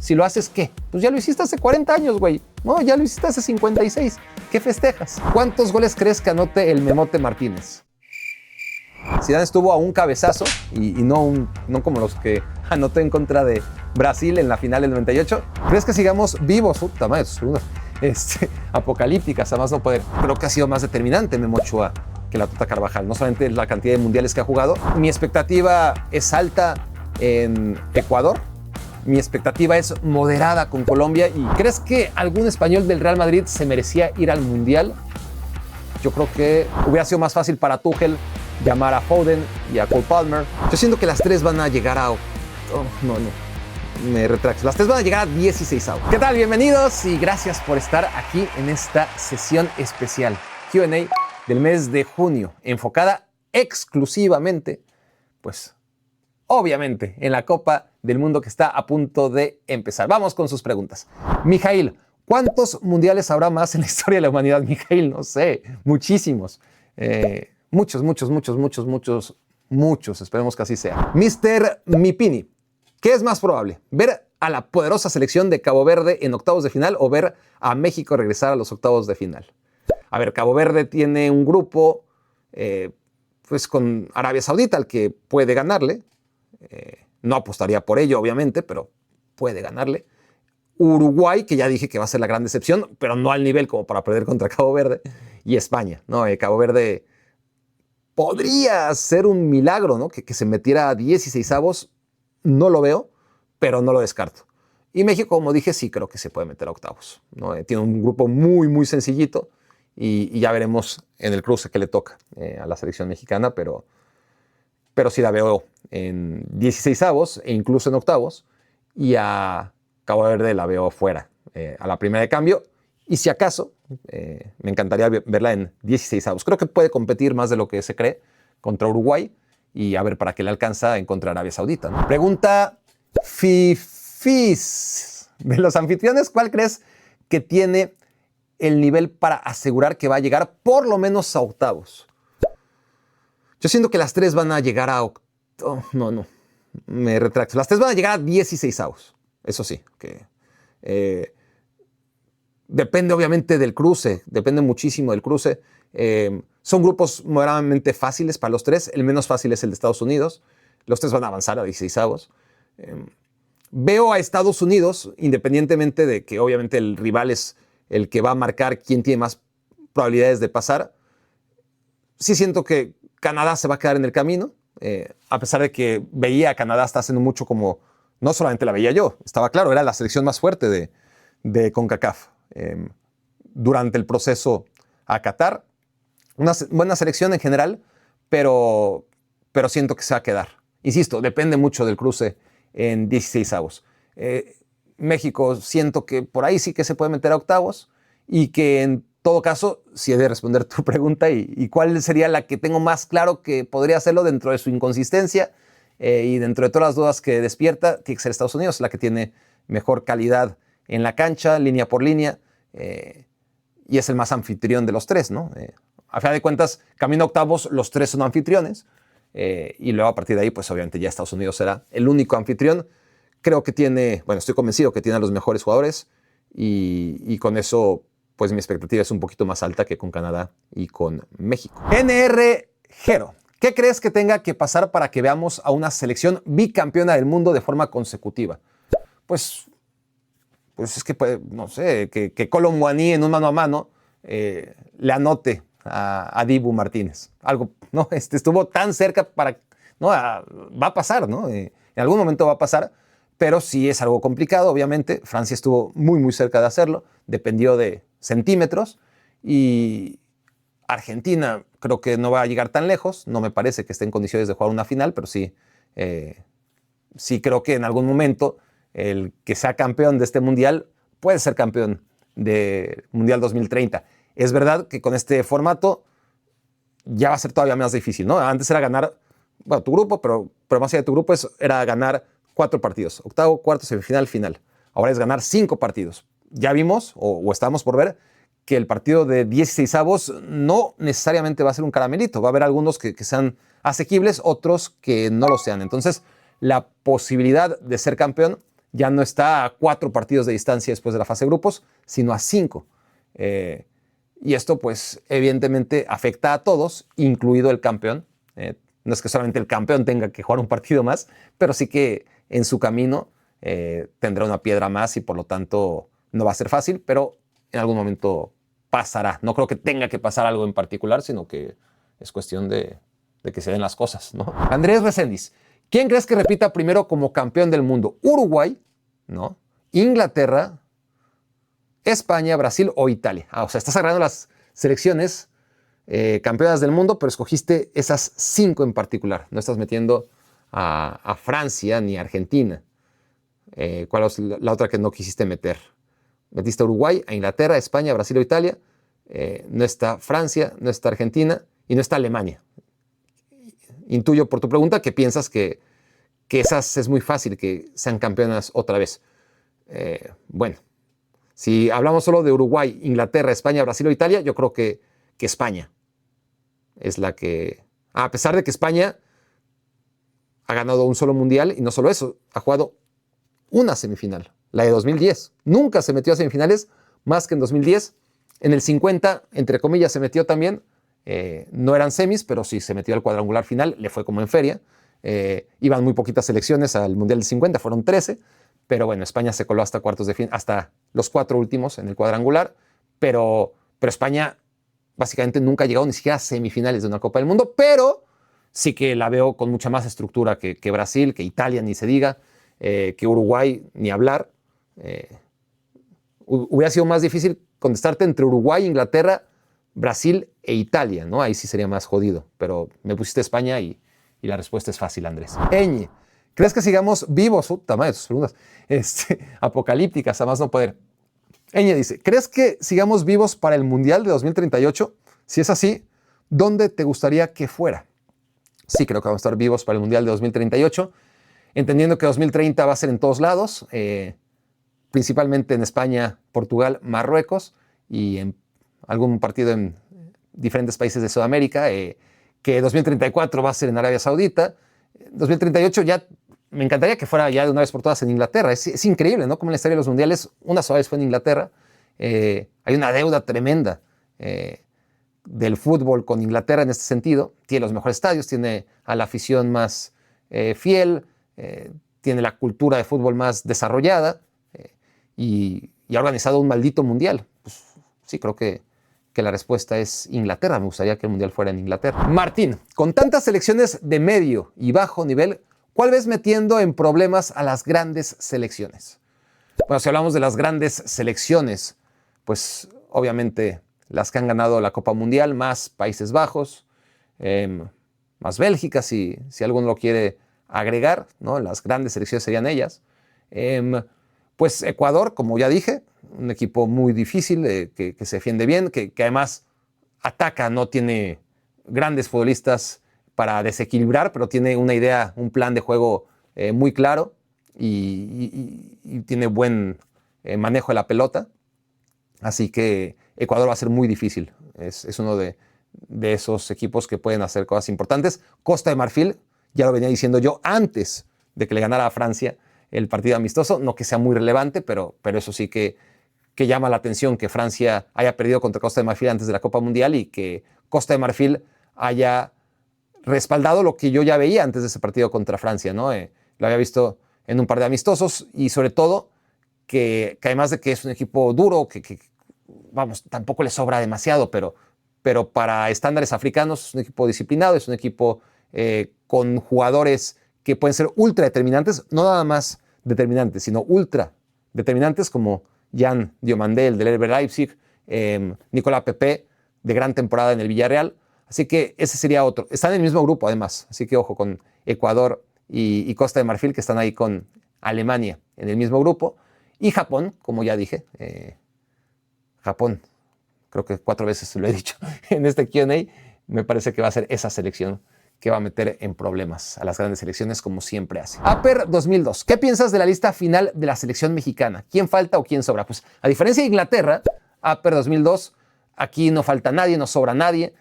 Si lo haces, ¿qué? Pues ya lo hiciste hace 40 años, güey. No, ya lo hiciste hace 56. ¿Qué festejas? ¿Cuántos goles crees que anote el Memote Martínez? Zidane estuvo a un cabezazo y no como los que anotó en contra de Brasil en la final del 98. ¿Crees que sigamos vivos? Puta madre, apocalípticas, a más no poder. Creo que ha sido más determinante Memo Ochoa que la Tota Carvajal. No solamente la cantidad de mundiales que ha jugado. Mi expectativa es alta en Ecuador. Mi expectativa es moderada con Colombia. ¿Y crees que algún español del Real Madrid se merecía ir al Mundial? Yo creo que hubiera sido más fácil para Tuchel llamar a Foden y a Cole Palmer. Yo siento que las tres van a llegar a... me retracto. Las tres van a llegar a 16avos. ¿Qué tal? Bienvenidos y gracias por estar aquí en esta sesión especial Q&A del mes de junio, enfocada exclusivamente, pues, obviamente, en la Copa del Mundo que está a punto de empezar. Vamos con sus preguntas. Mijail, ¿cuántos mundiales habrá más en la historia de la humanidad? Mijail, no sé, muchísimos. Muchos. Esperemos que así sea. Mr. Mipini, ¿qué es más probable? ¿Ver a la poderosa selección de Cabo Verde en octavos de final o ver a México regresar a los octavos de final? A ver, Cabo Verde tiene un grupo pues con Arabia Saudita al que puede ganarle. No apostaría por ello, obviamente, pero puede ganarle. Uruguay, que ya dije que va a ser la gran decepción, pero no al nivel como para perder contra Cabo Verde. Y España, ¿no? Cabo Verde podría ser un milagro, ¿no? Que se metiera a 16avos. No lo veo, pero no lo descarto. Y México, como dije, sí creo que se puede meter a octavos, ¿no? Tiene un grupo muy sencillito y ya veremos en el cruce que le toca a la selección mexicana, pero sí la veo en 16avos e incluso en octavos, y a Cabo Verde la veo fuera a la primera de cambio, y si acaso me encantaría verla en 16avos. Creo que puede competir más de lo que se cree contra Uruguay, y a ver para qué le alcanza en contra Arabia Saudita, ¿no? Pregunta Fifis. De los anfitriones, ¿cuál crees que tiene el nivel para asegurar que va a llegar por lo menos a octavos? Yo siento que las tres van a llegar a... me retracto. Las tres van a llegar a 16avos. Eso sí. Depende obviamente del cruce. Depende muchísimo del cruce. Son grupos moderadamente fáciles para los tres. El menos fácil es el de Estados Unidos. Los tres van a avanzar a 16avos. Veo a Estados Unidos, independientemente de que obviamente el rival es el que va a marcar quién tiene más probabilidades de pasar. Sí siento que Canadá se va a quedar en el camino, a pesar de que veía a Canadá hasta hace no mucho como, no solamente la veía yo, estaba claro, era la selección más fuerte de CONCACAF. Durante el proceso a Qatar, una buena selección en general, pero siento que se va a quedar. Insisto, depende mucho del cruce en 16avos. México siento que por ahí sí que se puede meter a octavos, y que en todo caso, si he de responder tu pregunta y cuál sería la que tengo más claro que podría hacerlo dentro de su inconsistencia y dentro de todas las dudas que despierta, tiene que ser Estados Unidos, la que tiene mejor calidad en la cancha, línea por línea, y es el más anfitrión de los tres, ¿no? A final de cuentas, camino a octavos, los tres son anfitriones, y luego a partir de ahí, pues obviamente ya Estados Unidos será el único anfitrión. Creo que estoy convencido que tiene a los mejores jugadores, y con eso pues mi expectativa es un poquito más alta que con Canadá y con México. NR Jero, ¿qué crees que tenga que pasar para que veamos a una selección bicampeona del mundo de forma consecutiva? Pues es que, no sé, que Kolo Muani en un mano a mano le anote a Dibu Martínez. Algo, ¿no? Estuvo tan cerca ¿no? Va a pasar, ¿no? En algún momento va a pasar, pero sí es algo complicado, obviamente. Francia estuvo muy cerca de hacerlo, dependió de centímetros, y Argentina creo que no va a llegar tan lejos. No me parece que esté en condiciones de jugar una final, pero sí creo que en algún momento el que sea campeón de este mundial puede ser campeón del Mundial 2030. Es verdad que con este formato ya va a ser todavía más difícil, ¿no? Antes era ganar, tu grupo, pero más allá de tu grupo era ganar 4 partidos, octavo, cuarto, semifinal, final. Ahora es ganar 5 partidos. Ya vimos, o estamos por ver, que el partido de 16avos no necesariamente va a ser un caramelito. Va a haber algunos que sean asequibles, otros que no lo sean. Entonces, la posibilidad de ser campeón ya no está a 4 partidos de distancia después de la fase de grupos, sino a 5. Y esto, pues, evidentemente afecta a todos, incluido el campeón. No es que solamente el campeón tenga que jugar un partido más, pero sí que en su camino tendrá una piedra más y por lo tanto no va a ser fácil, pero en algún momento pasará. No creo que tenga que pasar algo en particular, sino que es cuestión de que se den las cosas, ¿no? Andrés Reséndiz, ¿quién crees que repita primero como campeón del mundo? ¿Uruguay, no? ¿Inglaterra, España, Brasil o Italia? O sea, estás agarrando las selecciones campeonas del mundo, pero escogiste esas 5 en particular. No estás metiendo a Francia ni a Argentina. ¿Cuál es la otra que no quisiste meter? Metiste a Uruguay, a Inglaterra, a España, a Brasil o Italia. No está Francia, no está Argentina y no está Alemania. Intuyo por tu pregunta que piensas que esas es muy fácil que sean campeonas otra vez. Bueno, si hablamos solo de Uruguay, Inglaterra, España, Brasil o Italia, yo creo que España es la que, a pesar de que España ha ganado un solo mundial y no solo eso, ha jugado una semifinal, la de 2010. Nunca se metió a semifinales más que en 2010. En el 50, entre comillas, se metió también. No eran semis, pero sí se metió al cuadrangular final, le fue como en feria. Iban muy poquitas selecciones al Mundial del 50, fueron 13, pero bueno, España se coló hasta cuartos de fin, hasta los 4 últimos en el cuadrangular, pero España básicamente nunca ha llegado ni siquiera a semifinales de una Copa del Mundo, pero sí que la veo con mucha más estructura que Brasil, que Italia, ni se diga, que Uruguay, ni hablar. Hubiera sido más difícil contestarte entre Uruguay, Inglaterra, Brasil e Italia, ¿no? Ahí sí sería más jodido, pero me pusiste España y la respuesta es fácil, Andrés. Eñe, ¿crees que sigamos vivos? Madre, tus preguntas. Apocalípticas, a más no poder. Eñe dice, ¿crees que sigamos vivos para el Mundial de 2038? Si es así, ¿dónde te gustaría que fuera? Sí, creo que vamos a estar vivos para el Mundial de 2038, entendiendo que 2030 va a ser en todos lados, principalmente en España, Portugal, Marruecos y en algún partido en diferentes países de Sudamérica, que 2034 va a ser en Arabia Saudita. 2038 ya me encantaría que fuera ya de una vez por todas en Inglaterra. Es increíble, ¿no? Como en la historia de los mundiales, una sola vez fue en Inglaterra. Hay una deuda tremenda del fútbol con Inglaterra en este sentido. Tiene los mejores estadios, tiene a la afición más fiel, tiene la cultura de fútbol más desarrollada y ha organizado un maldito mundial. Pues, sí, creo que la respuesta es Inglaterra. Me gustaría que el mundial fuera en Inglaterra. Martín, con tantas selecciones de medio y bajo nivel, ¿cuál ves metiendo en problemas a las grandes selecciones? Bueno, si hablamos de las grandes selecciones, pues obviamente las que han ganado la Copa Mundial, más Países Bajos, más Bélgica, si alguno lo quiere agregar, ¿no? Las grandes selecciones serían ellas. Pues Ecuador, como ya dije, un equipo muy difícil, que se defiende bien, que además ataca, no tiene grandes futbolistas para desequilibrar, pero tiene una idea, un plan de juego muy claro y tiene buen manejo de la pelota. Así que Ecuador va a ser muy difícil. Es uno de esos equipos que pueden hacer cosas importantes. Costa de Marfil, ya lo venía diciendo yo antes de que le ganara a Francia el partido amistoso, no que sea muy relevante, pero eso sí que llama la atención que Francia haya perdido contra Costa de Marfil antes de la Copa Mundial y que Costa de Marfil haya respaldado lo que yo ya veía antes de ese partido contra Francia, ¿no? Lo había visto en un par de amistosos y sobre todo que además de que es un equipo duro, vamos, tampoco le sobra demasiado, pero para estándares africanos es un equipo disciplinado, es un equipo con jugadores que pueden ser ultra determinantes, no nada más determinantes, sino ultra determinantes como Jan Diomandé, del RB Leipzig, Nicolas Pepe, de gran temporada en el Villarreal. Así que ese sería otro. Están en el mismo grupo, además. Así que ojo con Ecuador y Costa de Marfil, que están ahí con Alemania en el mismo grupo. Y Japón, como ya dije. Japón, creo que 4 veces lo he dicho en este Q&A. Me parece que va a ser esa selección que va a meter en problemas a las grandes selecciones, como siempre hace. Aper 2002. ¿Qué piensas de la lista final de la selección mexicana? ¿Quién falta o quién sobra? Pues a diferencia de Inglaterra, Aper 2002, aquí no falta nadie, no sobra nadie.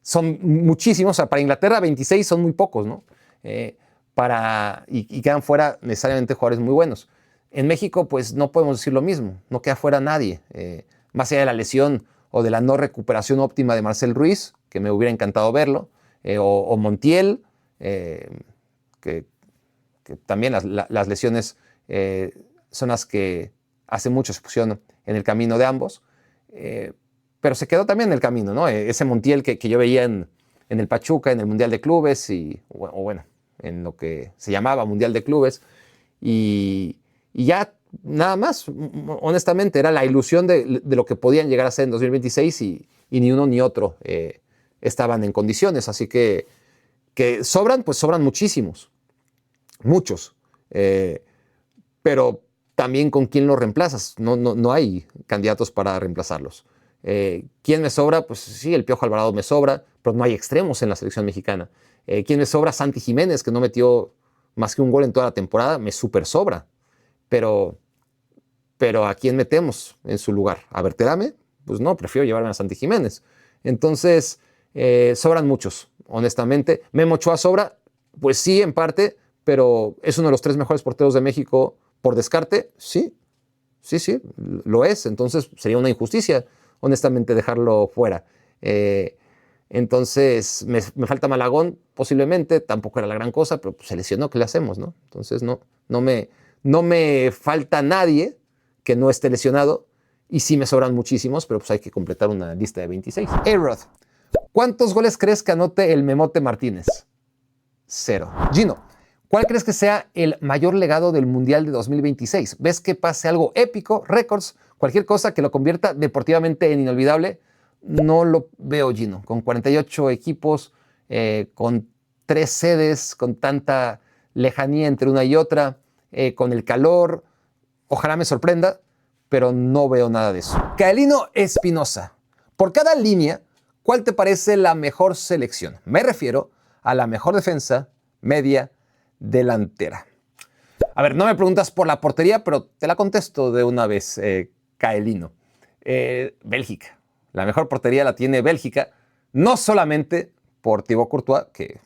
Son muchísimos. O sea, para Inglaterra 26 son muy pocos, ¿no? Y quedan fuera necesariamente jugadores muy buenos. En México, pues no podemos decir lo mismo, no queda fuera nadie. Más allá de la lesión o de la no recuperación óptima de Marcel Ruiz, que me hubiera encantado verlo, o Montiel, que también las lesiones son las que hacen mucha exposición en el camino de ambos, pero se quedó también en el camino, ¿no? Ese Montiel que yo veía en el Pachuca, en el Mundial de Clubes, o bueno, en lo que se llamaba Mundial de Clubes, y ya nada más, honestamente, era la ilusión de lo que podían llegar a ser en 2026 y ni uno ni otro estaban en condiciones, así que sobran, pues sobran muchísimos, muchos, pero también con quién los reemplazas, no hay candidatos para reemplazarlos. ¿Quién me sobra? Pues sí, el Piojo Alvarado me sobra, pero no hay extremos en la selección mexicana. ¿Quién me sobra? Santi Jiménez, que no metió más que un gol en toda la temporada, me súper sobra. Pero ¿a quién metemos en su lugar? ¿A Berterame? Pues no, prefiero llevarme a Santi Jiménez. Entonces, sobran muchos, honestamente. ¿Memo Ochoa sobra? Pues sí, en parte, pero ¿es uno de los 3 mejores porteros de México por descarte? Sí, lo es. Entonces, sería una injusticia, honestamente, dejarlo fuera. Entonces, me falta Malagón, posiblemente, tampoco era la gran cosa, pero pues, se lesionó, ¿qué le hacemos, no? Entonces, no me falta nadie que no esté lesionado, y sí me sobran muchísimos, pero pues hay que completar una lista de 26. A-Rod, ¿cuántos goles crees que anote el Memote Martínez? 0. Gino, ¿cuál crees que sea el mayor legado del Mundial de 2026? ¿Ves que pase algo épico, récords, cualquier cosa que lo convierta deportivamente en inolvidable? No lo veo, Gino. Con 48 equipos, con 3 sedes, con tanta lejanía entre una y otra, con el calor, ojalá me sorprenda, pero no veo nada de eso. Kaelino Espinosa, por cada línea, ¿cuál te parece la mejor selección? Me refiero a la mejor defensa, media, delantera. A ver, no me preguntas por la portería, pero te la contesto de una vez, Kaelino. Bélgica. La mejor portería la tiene Bélgica, no solamente por Thibaut Courtois, que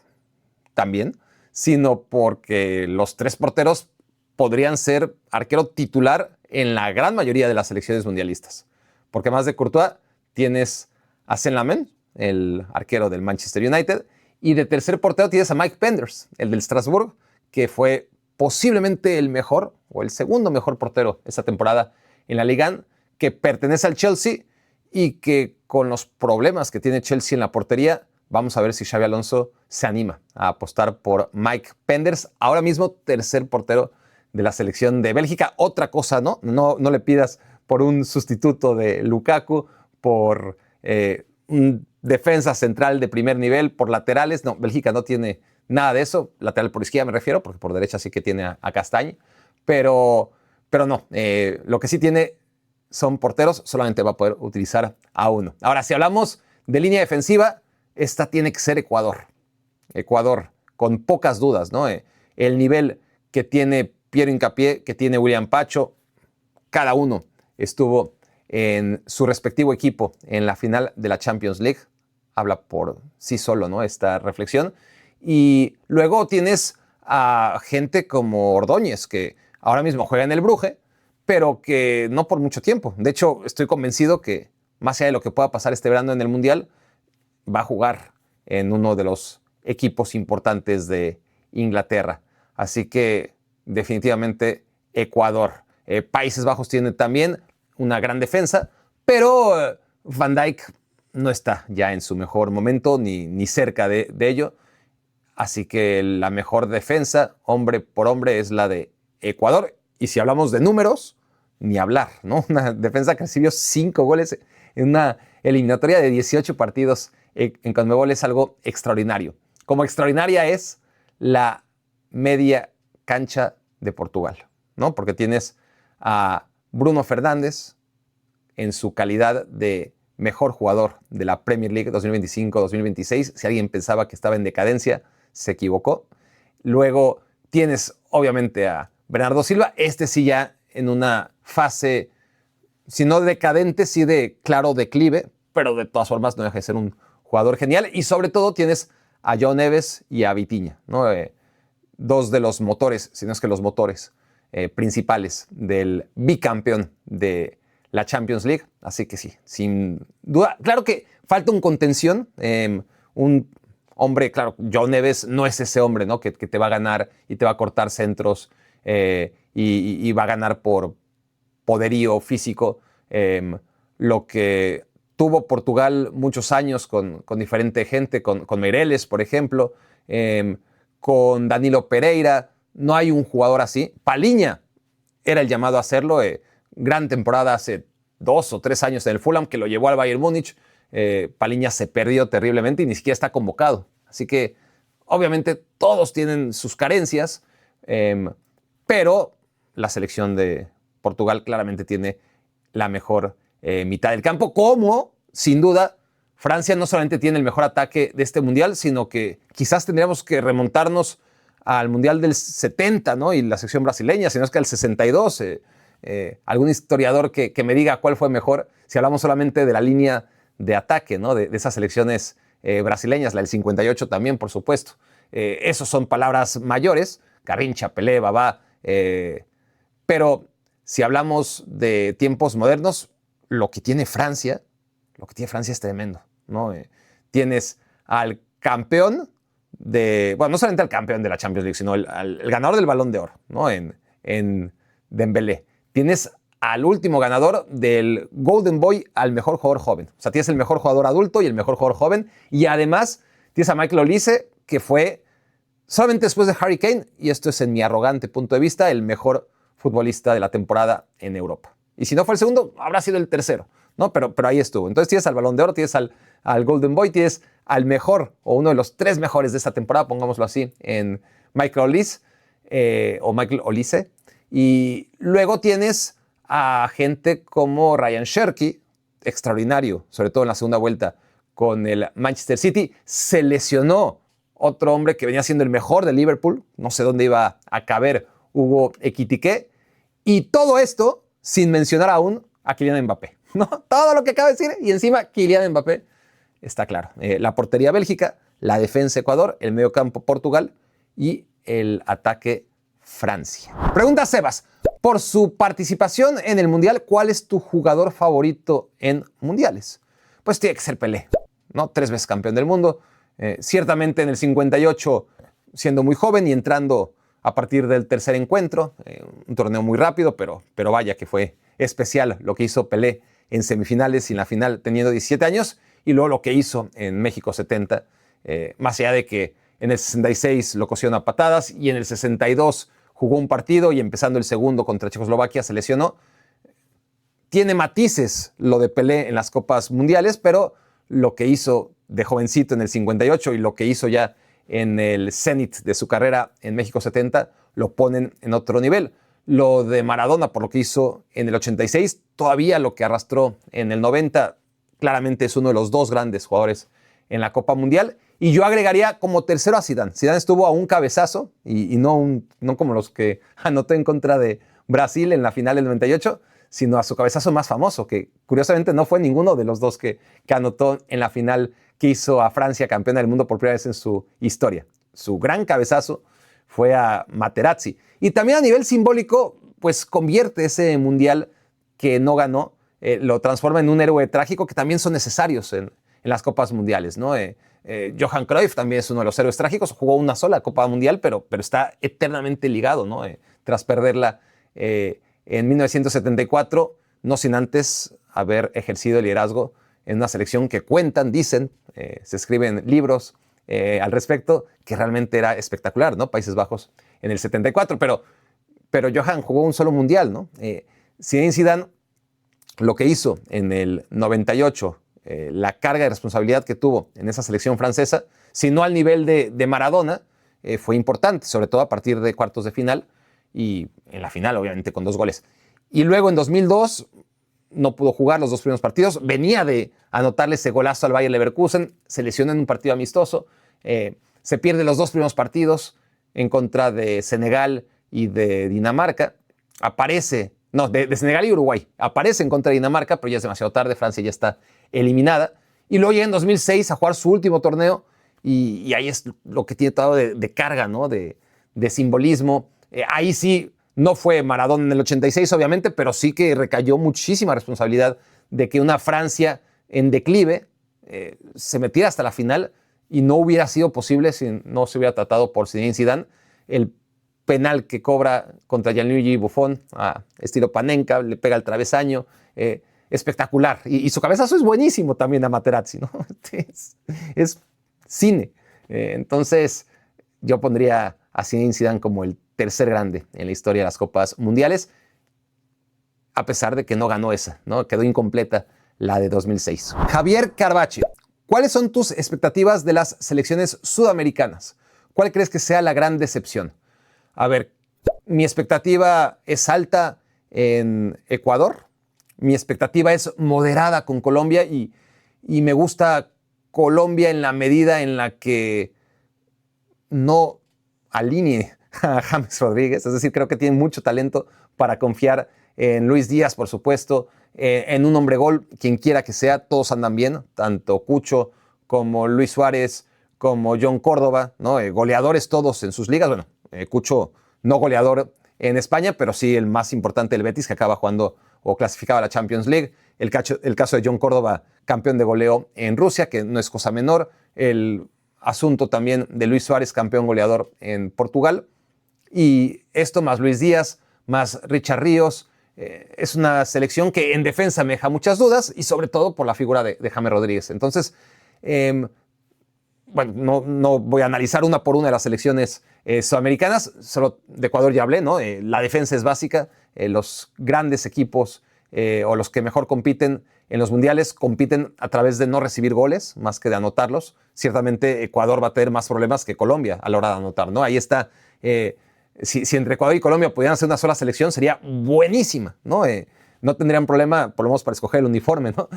también, sino porque los 3 porteros podrían ser arquero titular en la gran mayoría de las selecciones mundialistas. Porque más de Courtois tienes a Sen Lamen, el arquero del Manchester United, y de tercer portero tienes a Mike Penders, el del Strasbourg, que fue posiblemente el mejor o el segundo mejor portero esta temporada en la Liga, que pertenece al Chelsea y que con los problemas que tiene Chelsea en la portería, vamos a ver si Xabi Alonso se anima a apostar por Mike Penders, ahora mismo tercer portero de la selección de Bélgica. Otra cosa, ¿no? No le pidas por un sustituto de Lukaku, por un defensa central de primer nivel, por laterales. No, Bélgica no tiene nada de eso. Lateral por izquierda me refiero, porque por derecha sí que tiene a Castagne. Pero no, lo que sí tiene son porteros, solamente va a poder utilizar a uno. Ahora, si hablamos de línea defensiva, esta tiene que ser Ecuador. Ecuador, con pocas dudas, ¿no? El nivel que tiene Piero Hincapié, que tiene William Pacho, cada uno estuvo en su respectivo equipo en la final de la Champions League. Habla por sí solo, ¿no? Esta reflexión. Y luego tienes a gente como Ordóñez, que ahora mismo juega en el Brugge, pero que no por mucho tiempo. De hecho, estoy convencido que más allá de lo que pueda pasar este verano en el Mundial, va a jugar en uno de los equipos importantes de Inglaterra. Así que definitivamente Ecuador. Países Bajos tiene también una gran defensa, pero Van Dijk no está ya en su mejor momento, ni cerca de ello. Así que la mejor defensa, hombre por hombre, es la de Ecuador. Y si hablamos de números, ni hablar, ¿no? Una defensa que recibió 5 goles en una eliminatoria de 18 partidos en CONMEBOL es algo extraordinario. Como extraordinaria es la media cancha de Portugal, ¿no? Porque tienes a Bruno Fernández en su calidad de mejor jugador de la Premier League 2025-2026. Si alguien pensaba que estaba en decadencia, se equivocó. Luego tienes, obviamente, a Bernardo Silva. Este sí ya en una fase, si no decadente, sí de claro declive, pero de todas formas no deja de ser un jugador genial. Y sobre todo tienes a João Neves y a Vitinha, ¿no? 2 de los motores, si no es que los motores principales del bicampeón de la Champions League. Así que sí, sin duda. Claro que falta un contención, un hombre, claro, Joao Neves no es ese hombre, ¿no? que te va a ganar y te va a cortar centros y va a ganar por poderío físico. Lo que tuvo Portugal muchos años con diferente gente, con Meireles, por ejemplo, con Danilo Pereira. No hay un jugador así. Palhinha era el llamado a hacerlo. Gran temporada hace 2 o 3 años en el Fulham, que lo llevó al Bayern Múnich. Palhinha se perdió terriblemente y ni siquiera está convocado. Así que, obviamente, todos tienen sus carencias, pero la selección de Portugal claramente tiene la mejor mitad del campo, como, sin duda, Francia no solamente tiene el mejor ataque de este Mundial, sino que quizás tendríamos que remontarnos al Mundial del 70, ¿no? Y la selección brasileña, sino es que al 62. Algún historiador que me diga cuál fue mejor, si hablamos solamente de la línea de ataque, ¿no? de esas selecciones brasileñas, la del 58 también, por supuesto. Esos son palabras mayores, Garrincha, Pelé, Babá, pero si hablamos de tiempos modernos, lo que tiene Francia es tremendo, ¿no? Tienes al campeón no solamente al campeón de la Champions League, sino el ganador del Balón de Oro, ¿no? en Dembélé. Tienes al último ganador del Golden Boy al mejor jugador joven. O sea, tienes el mejor jugador adulto y el mejor jugador joven. Y además tienes a Michael Olise, que fue solamente después de Harry Kane, y esto es en mi arrogante punto de vista, el mejor futbolista de la temporada en Europa. Y si no fue el segundo, habrá sido el tercero, ¿no? Pero ahí estuvo. Entonces tienes al Balón de Oro, tienes al Golden Boy, tienes al mejor, o uno de los 3 mejores de esta temporada, pongámoslo así, en Michael Olise, o Michael Olise. Y luego tienes a gente como Ryan Cherki, extraordinario, sobre todo en la segunda vuelta con el Manchester City. Se lesionó otro hombre que venía siendo el mejor de Liverpool, no sé dónde iba a caber Hugo Ekitike. Y todo esto sin mencionar aún a Kylian Mbappé, ¿no? Todo lo que acabo de decir y encima Kylian Mbappé, está claro. La portería Bélgica, la defensa Ecuador, el mediocampo Portugal y el ataque Francia. Pregunta Sebas, por su participación en el Mundial, ¿cuál es tu jugador favorito en Mundiales? Pues tiene que ser Pelé, ¿no? 3 veces campeón del mundo. Ciertamente en el 58, siendo muy joven y entrando a partir del tercer encuentro, un torneo muy rápido, pero vaya que fue especial lo que hizo Pelé en semifinales y en la final teniendo 17 años, y luego lo que hizo en México 70, más allá de que en el 66 lo cosieron a patadas y en el 62 jugó un partido y empezando el segundo contra Checoslovaquia se lesionó. Tiene matices lo de Pelé en las Copas Mundiales, pero lo que hizo de jovencito en el 58 y lo que hizo ya en el cenit de su carrera en México 70 lo ponen en otro nivel. Lo de Maradona, por lo que hizo en el 86, todavía lo que arrastró en el 90, claramente es uno de los 2 grandes jugadores en la Copa Mundial. Y yo agregaría como tercero a Zidane. Zidane estuvo a un cabezazo y no como los que anotó en contra de Brasil en la final del 98, sino a su cabezazo más famoso, que curiosamente no fue ninguno de los 2 que anotó en la final que hizo a Francia campeona del mundo por primera vez en su historia. Su gran cabezazo fue a Materazzi. Y también a nivel simbólico, pues convierte ese mundial que no ganó, lo transforma en un héroe trágico que también son necesarios en las Copas Mundiales, ¿no? Johan Cruyff también es uno de los héroes trágicos, jugó una sola Copa Mundial, pero está eternamente ligado, ¿no? Tras perderla en 1974, no sin antes haber ejercido el liderazgo en una selección que cuentan, dicen, se escriben libros al respecto, que realmente era espectacular, ¿no? Países Bajos en el 74, pero Johan jugó un solo mundial, ¿no? Zinedine Zidane, lo que hizo en el 98, la carga de responsabilidad que tuvo en esa selección francesa, si no al nivel de Maradona, fue importante, sobre todo a partir de cuartos de final y en la final, obviamente, con 2 goles. Y luego en 2002 no pudo jugar los 2 primeros partidos, venía de anotarle ese golazo al Bayer Leverkusen, se lesiona en un partido amistoso, se pierde los 2 primeros partidos en contra de Senegal y de Dinamarca, de Senegal y Uruguay, aparece en contra de Dinamarca, pero ya es demasiado tarde, Francia ya está eliminada, y luego llega en 2006 a jugar su último torneo, y ahí es lo que tiene todo de carga, ¿no? De simbolismo. Ahí sí No fue Maradona en el 86, obviamente, pero sí que recayó muchísima responsabilidad de que una Francia en declive se metiera hasta la final, y no hubiera sido posible si no se hubiera tratado por Zinedine Zidane. El penal que cobra contra Gianluigi Buffon, a estilo Panenka, le pega al travesaño, espectacular. Y su cabezazo es buenísimo también a Materazzi, ¿no? Es cine. Entonces, yo pondría a Zinedine Zidane como el tercer grande en la historia de las Copas Mundiales, a pesar de que no ganó esa, ¿no? Quedó incompleta la de 2006. Javier Carvache, ¿cuáles son tus expectativas de las selecciones sudamericanas? ¿Cuál crees que sea la gran decepción? A ver, mi expectativa es alta en Ecuador, mi expectativa es moderada con Colombia, y me gusta Colombia en la medida en la que no alinee a James Rodríguez. Es decir, creo que tiene mucho talento para confiar en Luis Díaz, por supuesto, en un hombre gol, quien quiera que sea. Todos andan bien, tanto Cucho como Luis Suárez, como John Córdoba, ¿no? Goleadores todos en sus ligas. Bueno, Cucho no goleador en España, pero sí el más importante del Betis, que acaba jugando o clasificaba a la Champions League. El caso de John Córdoba, campeón de goleo en Rusia, que no es cosa menor. El asunto también de Luis Suárez, campeón goleador en Portugal. Y esto más Luis Díaz, más Richard Ríos, es una selección que en defensa me deja muchas dudas, y sobre todo por la figura de James Rodríguez. Entonces, bueno, no voy a analizar una por una de las selecciones sudamericanas. Solo de Ecuador ya hablé, ¿no? La defensa es básica. Los grandes equipos o los que mejor compiten en los mundiales compiten a través de no recibir goles más que de anotarlos. Ciertamente Ecuador va a tener más problemas que Colombia a la hora de anotar, ¿no? Ahí está. Si entre Ecuador y Colombia pudieran hacer una sola selección, sería buenísima, ¿no? No tendrían problema, por lo menos, para escoger el uniforme, ¿no?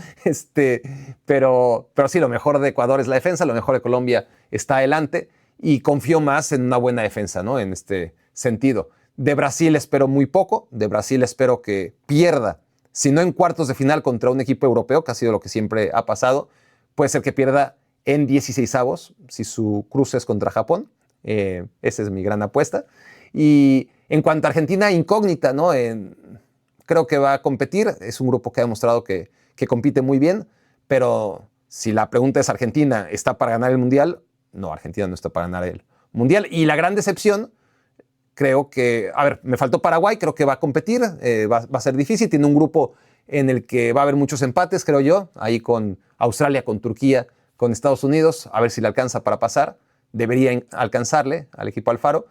Pero sí, lo mejor de Ecuador es la defensa, lo mejor de Colombia está adelante, y confío más en una buena defensa, ¿no? En este sentido. De Brasil espero muy poco. De Brasil espero que pierda, si no en cuartos de final contra un equipo europeo, que ha sido lo que siempre ha pasado. Puede ser que pierda en 16avos, si su cruce es contra Japón. Esa es mi gran apuesta. Y en cuanto a Argentina, incógnita, ¿no? Creo que va a competir. Es un grupo que ha demostrado que compite muy bien, pero si la pregunta es ¿Argentina está para ganar el Mundial? No, Argentina no está para ganar el Mundial. Y la gran decepción, creo que, a ver, me faltó Paraguay, creo que va a competir, va a ser difícil. Tiene un grupo en el que va a haber muchos empates, creo yo, ahí con Australia, con Turquía, con Estados Unidos, a ver si le alcanza para pasar. Debería alcanzarle al equipo Alfaro,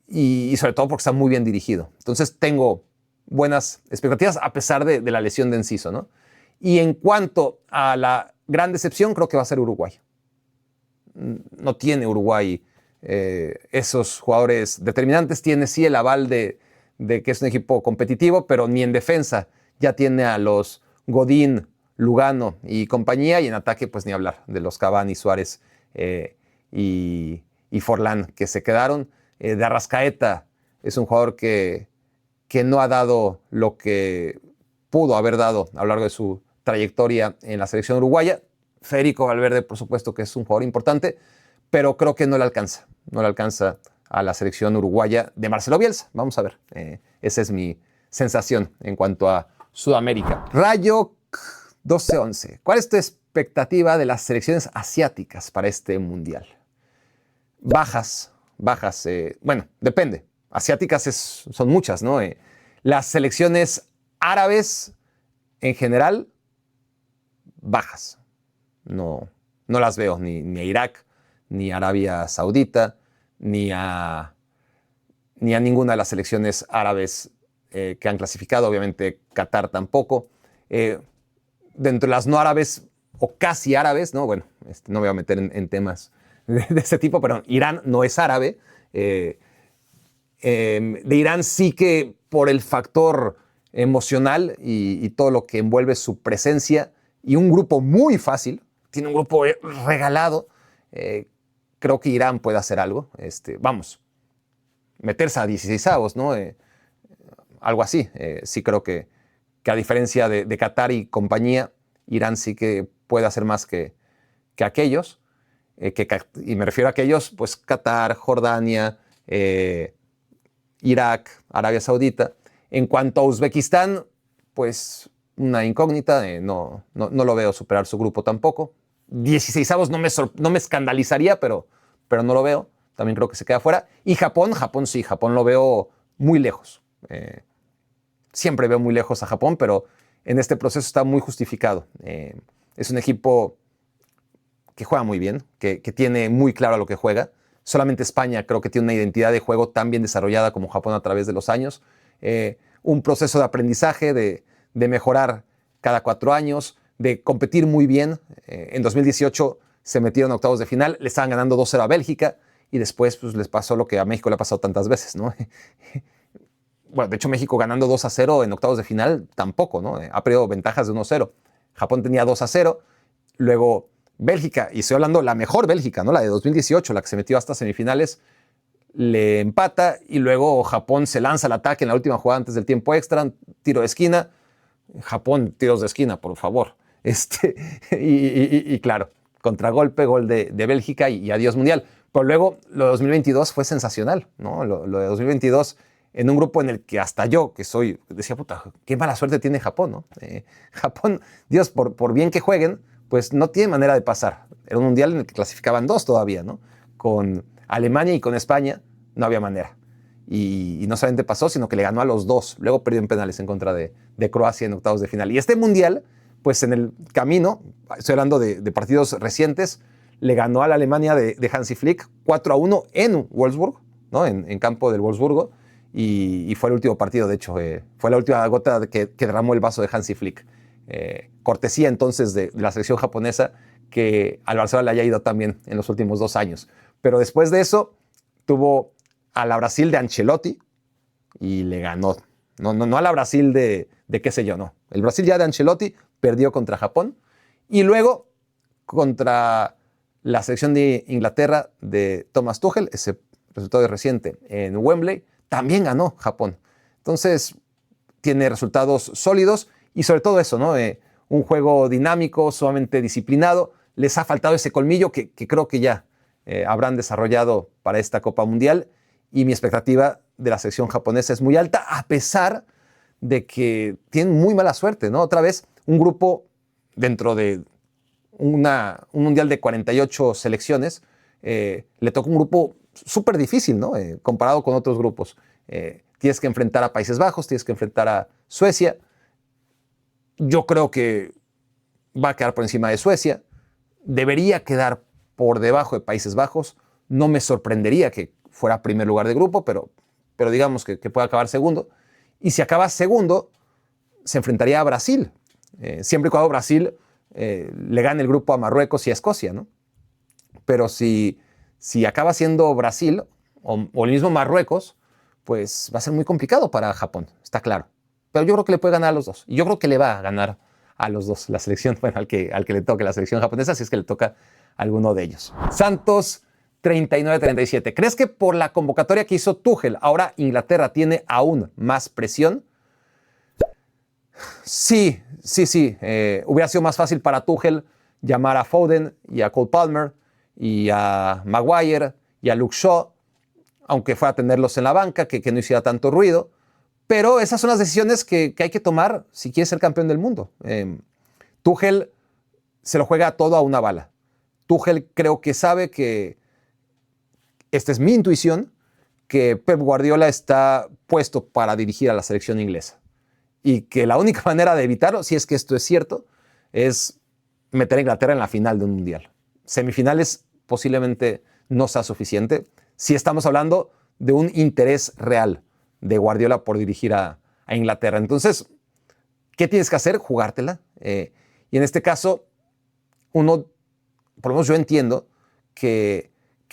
y sobre todo porque está muy bien dirigido. Entonces tengo buenas expectativas a pesar de la lesión de Enciso, ¿no? Y en cuanto a la gran decepción, creo que va a ser Uruguay. No tiene Uruguay esos jugadores determinantes. Tiene sí el aval de que es un equipo competitivo, pero ni en defensa ya tiene a los Godín, Lugano y compañía, y en ataque pues ni hablar de los Cavani, Suárez y Forlán, que se quedaron. De Arrascaeta es un jugador que no ha dado lo que pudo haber dado a lo largo de su trayectoria en la selección uruguaya. Federico Valverde, por supuesto, que es un jugador importante, pero creo que no le alcanza. No le alcanza a la selección uruguaya de Marcelo Bielsa. Vamos a ver. Esa es mi sensación en cuanto a Sudamérica. Rayo 1211. ¿Cuál es tu expectativa de las selecciones asiáticas para este mundial? Bajas. Bueno, depende. Asiáticas son muchas, ¿no? Las selecciones árabes, en general, bajas. No las veo ni a Irak, ni a Arabia Saudita, ni a ninguna de las selecciones árabes que han clasificado. Obviamente Qatar tampoco. Dentro de las no árabes o casi árabes, ¿no? Bueno, no me voy a meter en temas de ese tipo, pero Irán no es árabe. De Irán sí que por el factor emocional y todo lo que envuelve su presencia, y un grupo muy fácil, tiene un grupo regalado, creo que Irán puede hacer algo. Vamos, meterse a 16avos, ¿no? Algo así. Sí creo que a diferencia de Qatar y compañía, Irán sí que puede hacer más que aquellos. Y me refiero a aquellos, pues Qatar, Jordania, Irak, Arabia Saudita. En cuanto a Uzbekistán, pues una incógnita, no lo veo superar su grupo tampoco. 16avos no me escandalizaría, pero no lo veo. También creo que se queda fuera. Y Japón sí, Japón lo veo muy lejos. Siempre veo muy lejos a Japón, pero en este proceso está muy justificado. Es un equipo que juega muy bien, que tiene muy claro a lo que juega. Solamente España creo que tiene una identidad de juego tan bien desarrollada como Japón a través de los años. Un proceso de aprendizaje, de mejorar cada 4 años, de competir muy bien. En 2018 se metieron a octavos de final, le estaban ganando 2-0 a Bélgica y después pues, les pasó lo que a México le ha pasado tantas veces, ¿no? Bueno, de hecho México ganando 2-0 en octavos de final tampoco, ¿no? Ha perdido ventajas de 1-0. Japón tenía 2-0, luego Bélgica, y estoy hablando la mejor Bélgica, ¿no? La de 2018, la que se metió hasta semifinales, le empata y luego Japón se lanza al ataque en la última jugada antes del tiempo extra, tiro de esquina. Japón, tiros de esquina, por favor. Y claro, contragolpe, gol de Bélgica y adiós mundial. Pero luego lo de 2022 fue sensacional, ¿no? Lo de 2022 en un grupo en el que hasta yo, que soy, decía, puta, qué mala suerte tiene Japón, ¿no? Japón, Dios, por bien que jueguen, pues no tiene manera de pasar. Era un mundial en el que clasificaban 2 todavía, ¿no? Con Alemania y con España no había manera. Y no solamente pasó, sino que le ganó a los 2. Luego perdió en penales en contra de Croacia en octavos de final. Y este mundial, pues en el camino, estoy hablando de partidos recientes, le ganó a la Alemania de Hansi Flick 4-1 en Wolfsburg, ¿no? En campo del Wolfsburgo. Y fue el último partido, de hecho, fue la última gota que derramó el vaso de Hansi Flick. Cortesía entonces de la selección japonesa, que al Barcelona le haya ido también en los últimos 2 años. Pero después de eso, tuvo a la Brasil de Ancelotti y le ganó. No a la Brasil de qué sé yo, no. El Brasil ya de Ancelotti perdió contra Japón y luego contra la selección de Inglaterra de Thomas Tuchel, ese resultado reciente en Wembley, también ganó Japón. Entonces, tiene resultados sólidos y sobre todo eso, ¿no? Un juego dinámico, sumamente disciplinado. Les ha faltado ese colmillo que creo que ya habrán desarrollado para esta Copa Mundial y mi expectativa de la selección japonesa es muy alta, a pesar de que tienen muy mala suerte, ¿no? Otra vez, un grupo dentro de un mundial de 48 selecciones, le toca un grupo súper difícil, ¿no? Comparado con otros grupos. Tienes que enfrentar a Países Bajos, tienes que enfrentar a Suecia. Yo creo que va a quedar por encima de Suecia. Debería quedar por debajo de Países Bajos. No me sorprendería que fuera primer lugar de grupo, pero digamos que puede acabar segundo. Y si acaba segundo, se enfrentaría a Brasil. Siempre y cuando Brasil le gane el grupo a Marruecos y a Escocia, ¿no? Pero si acaba siendo Brasil o el mismo Marruecos, pues va a ser muy complicado para Japón, está claro. Pero yo creo que le puede ganar a los dos. Y yo creo que le va a ganar a los dos la selección, bueno, al que le toque la selección japonesa, si es que le toca a alguno de ellos. Santos 39-37. ¿Crees que por la convocatoria que hizo Tuchel, ahora Inglaterra tiene aún más presión? Sí. Hubiera sido más fácil para Tuchel llamar a Foden y a Cole Palmer y a Maguire y a Luke Shaw, aunque fuera a tenerlos en la banca, que no hiciera tanto ruido. Pero esas son las decisiones que hay que tomar si quieres ser campeón del mundo. Tuchel se lo juega todo a una bala. Tuchel creo que sabe que, esta es mi intuición, que Pep Guardiola está puesto para dirigir a la selección inglesa. Y que la única manera de evitarlo, si es que esto es cierto, es meter a Inglaterra en la final de un mundial. Semifinales posiblemente no sea suficiente si estamos hablando de un interés real de Guardiola por dirigir a Inglaterra. Entonces, ¿qué tienes que hacer? Jugártela. Y en este caso, uno, por lo menos yo entiendo, que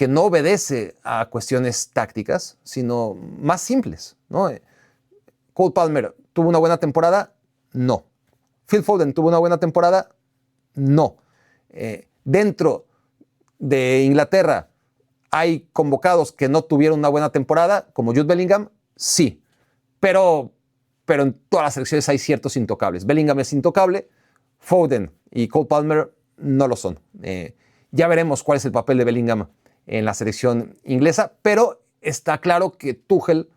no obedece a cuestiones tácticas, sino más simples, ¿no? Cole Palmer, ¿tuvo una buena temporada? No. Phil Foden, ¿tuvo una buena temporada? No. Dentro de Inglaterra, ¿hay convocados que no tuvieron una buena temporada, como Jude Bellingham? Sí. Pero en todas las selecciones hay ciertos intocables. Bellingham es intocable, Foden y Cole Palmer no lo son. Ya veremos cuál es el papel de Bellingham en la selección inglesa, pero está claro que Tuchel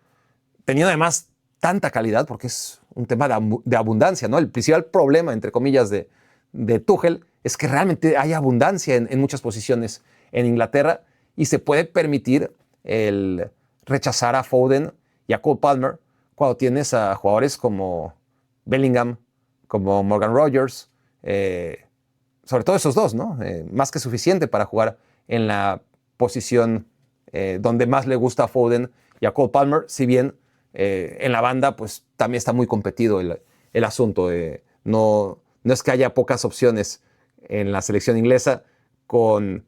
teniendo además tanta calidad, porque es un tema de abundancia, ¿no? El principal problema, entre comillas, de Tuchel es que realmente hay abundancia en muchas posiciones en Inglaterra y se puede permitir el rechazar a Foden y a Cole Palmer cuando tienes a jugadores como Bellingham, como Morgan Rogers, sobre todo esos dos, ¿no? Más que suficiente para jugar en la posición donde más le gusta a Foden y a Cole Palmer, si bien en la banda pues también está muy competido el asunto. No es que haya pocas opciones en la selección inglesa con,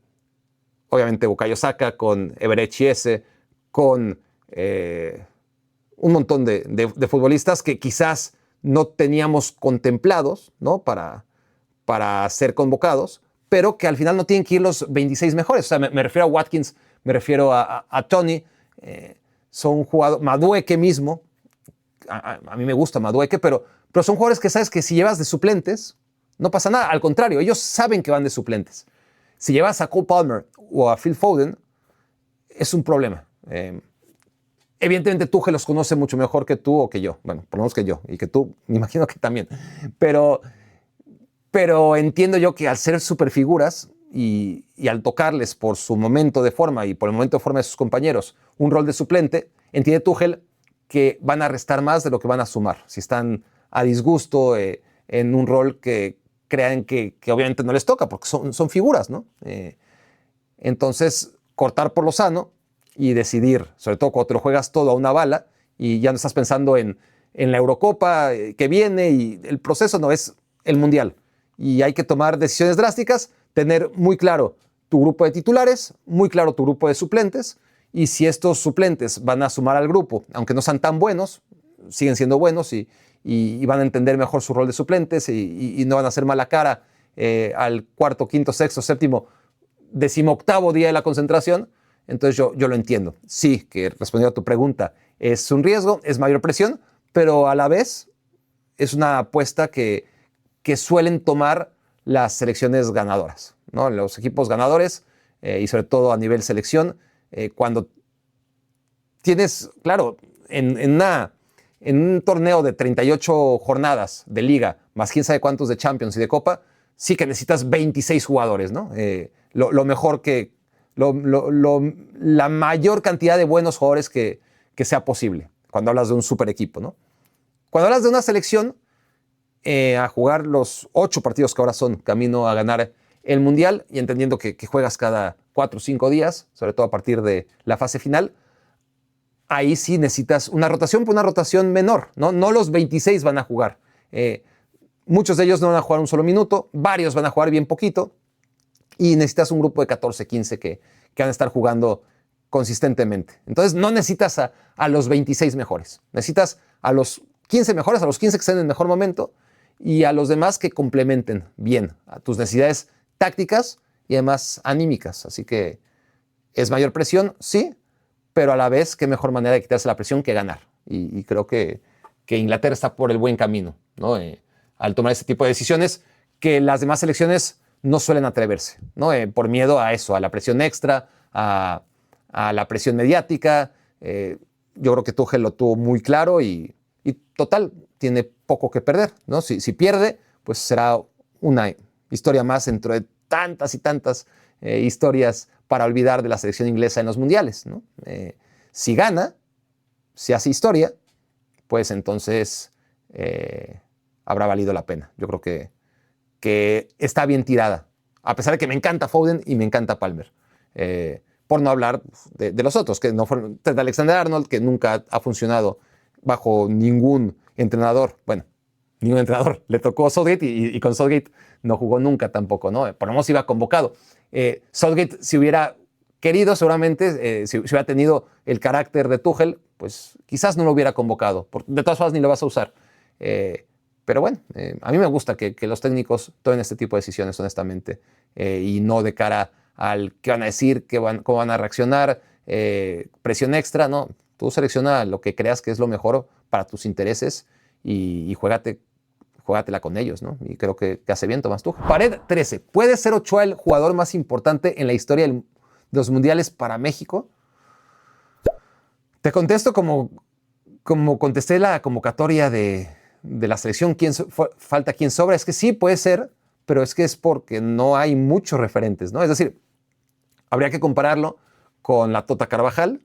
obviamente, Bukayo Saka, con Eberechi Eze, con un montón de futbolistas que quizás no teníamos contemplados, ¿no? para ser convocados, pero que al final no tienen que ir los 26 mejores. O sea, me refiero a Watkins, me refiero a Tony, son jugadores, Madueke mismo, a mí me gusta Madueke, pero son jugadores que sabes que si llevas de suplentes, no pasa nada. Al contrario, ellos saben que van de suplentes. Si llevas a Cole Palmer o a Phil Foden, es un problema. Evidentemente Tuchel los conoce mucho mejor que tú o que yo. Bueno, por lo menos que yo, y que tú, me imagino que también. Pero entiendo yo que al ser superfiguras y al tocarles por su momento de forma y por el momento de forma de sus compañeros un rol de suplente, entiende Tuchel que van a restar más de lo que van a sumar. Si están a disgusto en un rol que crean que obviamente no les toca, porque son figuras, ¿no? Entonces, cortar por lo sano y decidir, sobre todo cuando te lo juegas todo a una bala y ya no estás pensando en la Eurocopa que viene y el proceso no es el Mundial. Y hay que tomar decisiones drásticas, tener muy claro tu grupo de titulares, muy claro tu grupo de suplentes, y si estos suplentes van a sumar al grupo, aunque no sean tan buenos, siguen siendo buenos y van a entender mejor su rol de suplentes y no van a hacer mala cara al cuarto, quinto, sexto, séptimo, 18º día de la concentración. Entonces yo lo entiendo. Sí, que respondiendo a tu pregunta, es un riesgo, es mayor presión, pero a la vez es una apuesta que suelen tomar las selecciones ganadoras, ¿no? Los equipos ganadores y sobre todo a nivel selección, cuando tienes, claro, en un torneo de 38 jornadas de liga, más quién sabe cuántos de Champions y de Copa, sí que necesitas 26 jugadores, ¿no? Lo mejor que, la mayor cantidad de buenos jugadores que sea posible, cuando hablas de un super equipo, ¿no? Cuando hablas de una selección, a jugar los 8 partidos que ahora son camino a ganar el Mundial y entendiendo que juegas cada 4 o 5 días, sobre todo a partir de la fase final, ahí sí necesitas una rotación, pero una rotación menor, ¿no? No los 26 van a jugar. Muchos de ellos no van a jugar un solo minuto, varios van a jugar bien poquito y necesitas un grupo de 14, 15 que van a estar jugando consistentemente. Entonces no necesitas a los 26 mejores, necesitas a los 15 mejores, a los 15 que estén en el mejor momento y a los demás que complementen bien a tus necesidades tácticas y además anímicas. Así que es mayor presión, sí, pero a la vez qué mejor manera de quitarse la presión que ganar. Y creo que Inglaterra está por el buen camino, ¿no? Al tomar este tipo de decisiones que las demás selecciones no suelen atreverse, ¿no? Por miedo a eso, a la presión extra, a la presión mediática. Yo creo que Tuchel lo tuvo muy claro y total, tiene poco que perder, ¿no? Si pierde, pues será una historia más dentro de tantas y tantas historias para olvidar de la selección inglesa en los mundiales, ¿no? Si gana, si hace historia, pues entonces habrá valido la pena. Yo creo que está bien tirada, a pesar de que me encanta Foden y me encanta Palmer. Por no hablar de los otros, que no fueron Trent Alexander-Arnold, que nunca ha funcionado bajo ningún entrenador. Bueno, ningún entrenador. Le tocó Southgate y con Southgate no jugó nunca tampoco, ¿no? Por lo menos iba convocado. Southgate, si hubiera querido, seguramente, si hubiera tenido el carácter de Tuchel, pues quizás no lo hubiera convocado. De todas formas, ni lo vas a usar. Pero bueno, a mí me gusta que los técnicos tomen este tipo de decisiones, honestamente, y no de cara al qué van a decir, cómo van a reaccionar, presión extra, no. Tú lo que creas que es lo mejor para tus intereses y juégatela con ellos, ¿no? Y creo que hace bien Tomás Tuchel. Pared 13. ¿Puede ser Ochoa el jugador más importante en la historia de los mundiales para México? Te contesto como como contesté la convocatoria de la selección, falta quién sobra, es que sí puede ser, pero es que es porque no hay muchos referentes, ¿no? Es decir, habría que compararlo con la Tota Carvajal,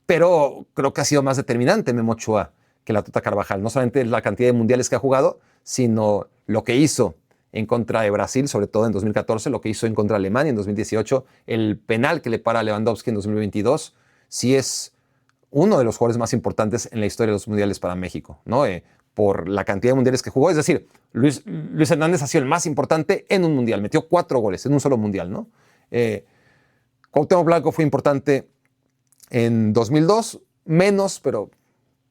pero creo que ha sido más determinante Memo Ochoa que la Tota Carvajal. No solamente la cantidad de mundiales que ha jugado, sino lo que hizo en contra de Brasil, sobre todo en 2014, lo que hizo en contra de Alemania en 2018, el penal que le para a Lewandowski en 2022, sí es uno de los jugadores más importantes en la historia de los mundiales para México, ¿no? Por la cantidad de mundiales que jugó. Es decir, Luis Hernández ha sido el más importante en un mundial. Metió 4 goles en un solo mundial, ¿no? Cuauhtémoc Blanco fue importante en 2002, menos, pero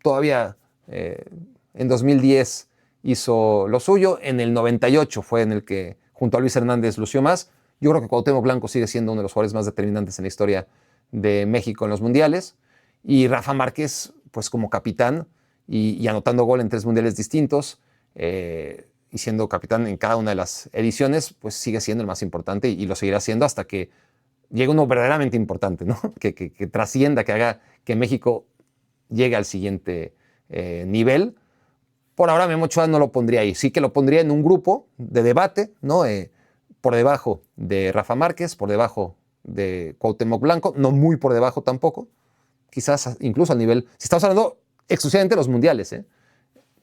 todavía en 2010 hizo lo suyo. En el 98 fue en el que junto a Luis Hernández lució más. Yo creo que Cuauhtémoc Blanco sigue siendo uno de los jugadores más determinantes en la historia de México en los mundiales. Y Rafa Márquez, pues como capitán y anotando gol en 3 mundiales distintos y siendo capitán en cada una de las ediciones, pues sigue siendo el más importante y lo seguirá siendo hasta que llegue uno verdaderamente importante, ¿no? Que trascienda, que haga que México llegue al siguiente nivel. Por ahora Memo Ochoa no lo pondría ahí. Sí que lo pondría en un grupo de debate, ¿no? Por debajo de Rafa Márquez, por debajo de Cuauhtémoc Blanco, no muy por debajo tampoco. Quizás incluso al nivel, si estamos hablando exclusivamente de los mundiales,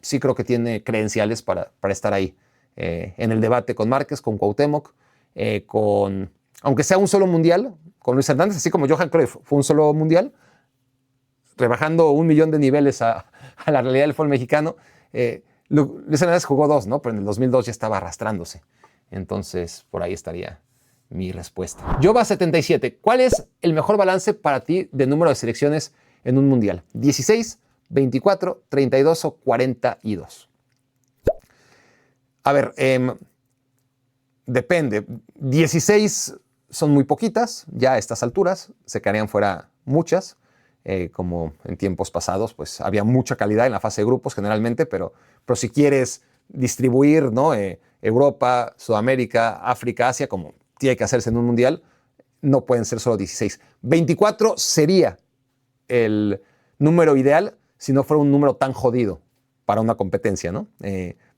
sí creo que tiene credenciales para estar ahí. En el debate con Márquez, con Cuauhtémoc, aunque sea un solo mundial, con Luis Hernández, así como Johan Cruyff fue un solo mundial, rebajando 1 millón de niveles a la realidad del fútbol mexicano. Luis Hernández jugó 2, ¿no? Pero en el 2002 ya estaba arrastrándose. Entonces, por ahí estaría mi respuesta. Jova77, ¿cuál es el mejor balance para ti de número de selecciones en un mundial? ¿16, 24, 32 o 42? A ver, depende. 16 son muy poquitas, ya a estas alturas, se quedarían fuera muchas. Como en tiempos pasados, pues había mucha calidad en la fase de grupos generalmente, pero si quieres distribuir, ¿no? Europa, Sudamérica, África, Asia, como tiene que hacerse en un mundial, no pueden ser solo 16. 24 sería el número ideal si no fuera un número tan jodido para una competencia, ¿no?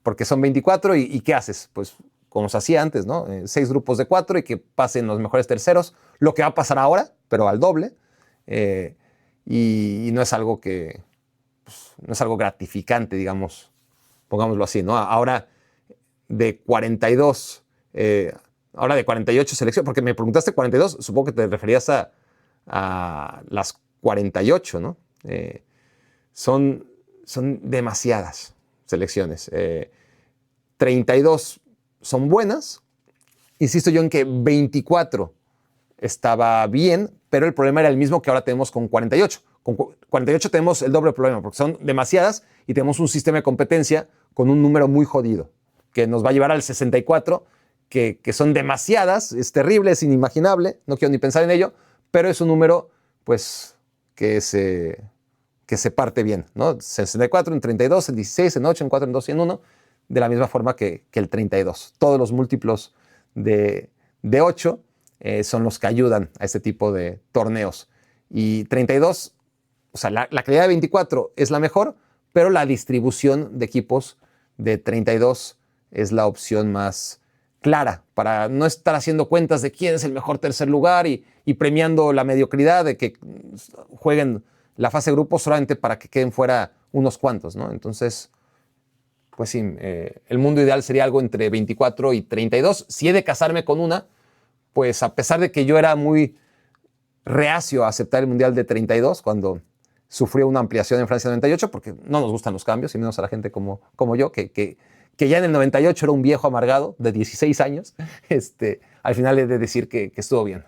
Porque son 24 y ¿qué haces? Pues como se hacía antes, ¿no? 6 grupos de 4 y que pasen los mejores terceros, lo que va a pasar ahora, pero al doble. Y no es algo que, pues, no es algo gratificante, digamos, pongámoslo así, ¿no? Ahora de 42, ahora de 48 selecciones, porque me preguntaste 42, supongo que te referías a las 48, ¿no? Son demasiadas selecciones. 32 son buenas. Insisto yo en que 24 estaba bien, pero el problema era el mismo que ahora tenemos con 48. Con 48 tenemos el doble problema, porque son demasiadas y tenemos un sistema de competencia con un número muy jodido, que nos va a llevar al 64, que son demasiadas, es terrible, es inimaginable, no quiero ni pensar en ello, pero es un número, pues, que se parte bien, ¿no? 64 en 32, en 16, en 8, en 4, en 2 y en 1, de la misma forma que el 32. Todos los múltiplos de 8 son los que ayudan a este tipo de torneos. Y 32, o sea, la calidad de 24 es la mejor, pero la distribución de equipos de 32 es la opción más clara para no estar haciendo cuentas de quién es el mejor tercer lugar y premiando la mediocridad de que jueguen la fase de grupos solamente para que queden fuera unos cuantos, ¿no? Entonces, pues sí, el mundo ideal sería algo entre 24 y 32. Si he de casarme con una, pues a pesar de que yo era muy reacio a aceptar el Mundial de 32 cuando sufrió una ampliación en Francia 98, porque no nos gustan los cambios, y menos a la gente como yo, que ya en el 98 era un viejo amargado de 16 años, al final he de decir que estuvo bien,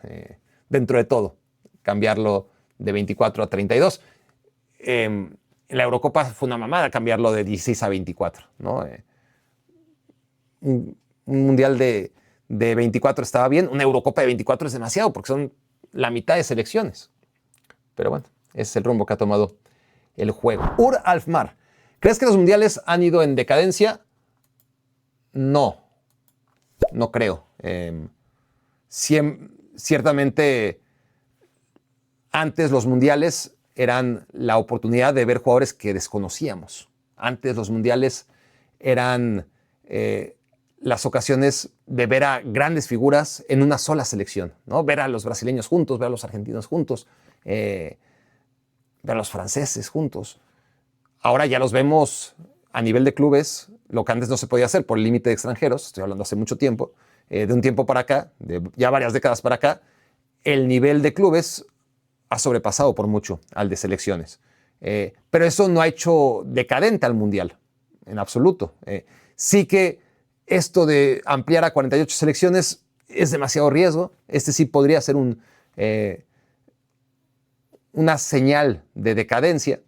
dentro de todo, cambiarlo de 24 a 32. En la Eurocopa fue una mamada cambiarlo de 16 a 24, ¿no? Un Mundial de 24 estaba bien, una Eurocopa de 24 es demasiado porque son la mitad de selecciones. Pero bueno, ese es el rumbo que ha tomado el juego. Ur Alfmar, ¿crees que los mundiales han ido en decadencia? No creo. Ciertamente, antes los mundiales eran la oportunidad de ver jugadores que desconocíamos. Antes los mundiales eran las ocasiones de ver a grandes figuras en una sola selección, ¿no? Ver a los brasileños juntos, ver a los argentinos juntos, ver a los franceses juntos. Ahora ya los vemos a nivel de clubes, lo que antes no se podía hacer por el límite de extranjeros, estoy hablando hace mucho tiempo, de un tiempo para acá, de ya varias décadas para acá, el nivel de clubes ha sobrepasado por mucho al de selecciones. Pero eso no ha hecho decadente al Mundial, en absoluto. Sí que esto de ampliar a 48 selecciones es demasiado riesgo. Este sí podría ser una señal de decadencia,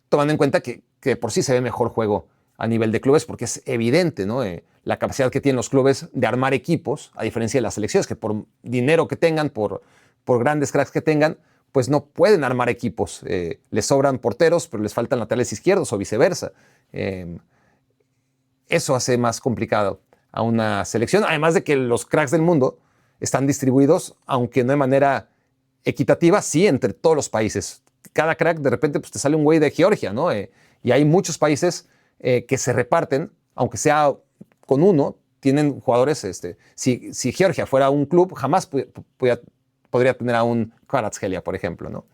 tomando en cuenta que por sí se ve mejor juego a nivel de clubes, porque es evidente, ¿no? La capacidad que tienen los clubes de armar equipos, a diferencia de las selecciones, que por dinero que tengan, por grandes cracks que tengan, pues no pueden armar equipos. Les sobran porteros, pero les faltan laterales izquierdos o viceversa. Eso hace más complicado a una selección, además de que los cracks del mundo están distribuidos, aunque no de manera equitativa, sí, entre todos los países. Cada crack, de repente, pues te sale un güey de Georgia, ¿no? Y hay muchos países que se reparten, aunque sea con uno, tienen jugadores. Si Georgia fuera un club, jamás podría tener a un Kvaratskhelia, por ejemplo, ¿no?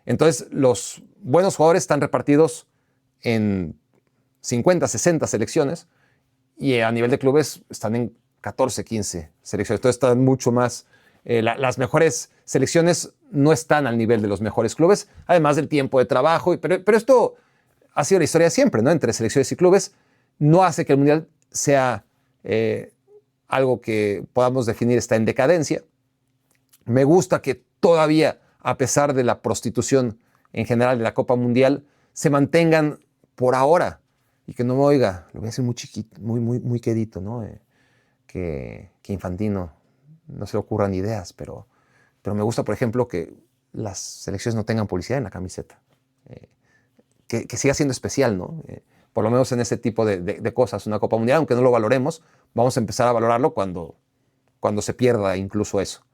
Entonces, los buenos jugadores están repartidos en 50, 60 selecciones y a nivel de clubes están en 14, 15 selecciones. Entonces, están mucho más. Las mejores selecciones no están al nivel de los mejores clubes, además del tiempo de trabajo. Pero esto ha sido la historia de siempre, ¿no? Entre selecciones y clubes. No hace que el Mundial sea algo que podamos definir está en decadencia. Me gusta que todavía, a pesar de la prostitución en general de la Copa Mundial, se mantengan por ahora. Y que no me oiga, lo voy a decir muy chiquito, muy quedito, ¿no? Que Infantino no se le ocurran ideas, pero me gusta, por ejemplo, que las selecciones no tengan publicidad en la camiseta. Que siga siendo especial, ¿no? Por lo menos en ese tipo de cosas. Una Copa Mundial, aunque no lo valoremos, vamos a empezar a valorarlo cuando se pierda incluso eso.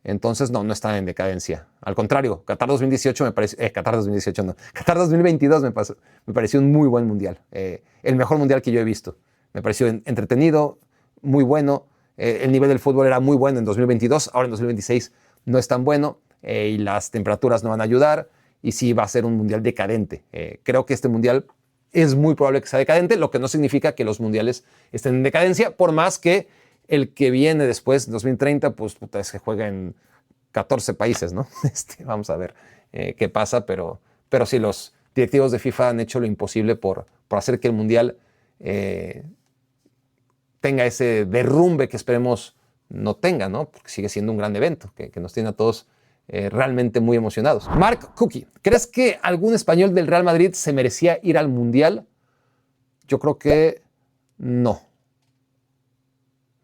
Entonces, no está en decadencia. Al contrario, Qatar 2018 me pareció, Qatar 2018 no, Qatar 2022 me pareció un muy buen mundial. El mejor mundial que yo he visto. Me pareció entretenido, muy bueno. El nivel del fútbol era muy bueno en 2022, ahora en 2026 no es tan bueno y las temperaturas no van a ayudar y sí va a ser un mundial decadente. Creo que este mundial es muy probable que sea decadente, lo que no significa que los mundiales estén en decadencia, por más que el que viene después, en 2030, pues es que juega en 14 países, ¿no? Vamos a ver qué pasa, pero sí, los directivos de FIFA han hecho lo imposible por hacer que el mundial tenga ese derrumbe que esperemos no tenga, ¿no? Porque sigue siendo un gran evento que nos tiene a todos realmente muy emocionados. Mark Cookie, ¿crees que algún español del Real Madrid se merecía ir al Mundial? Yo creo que no.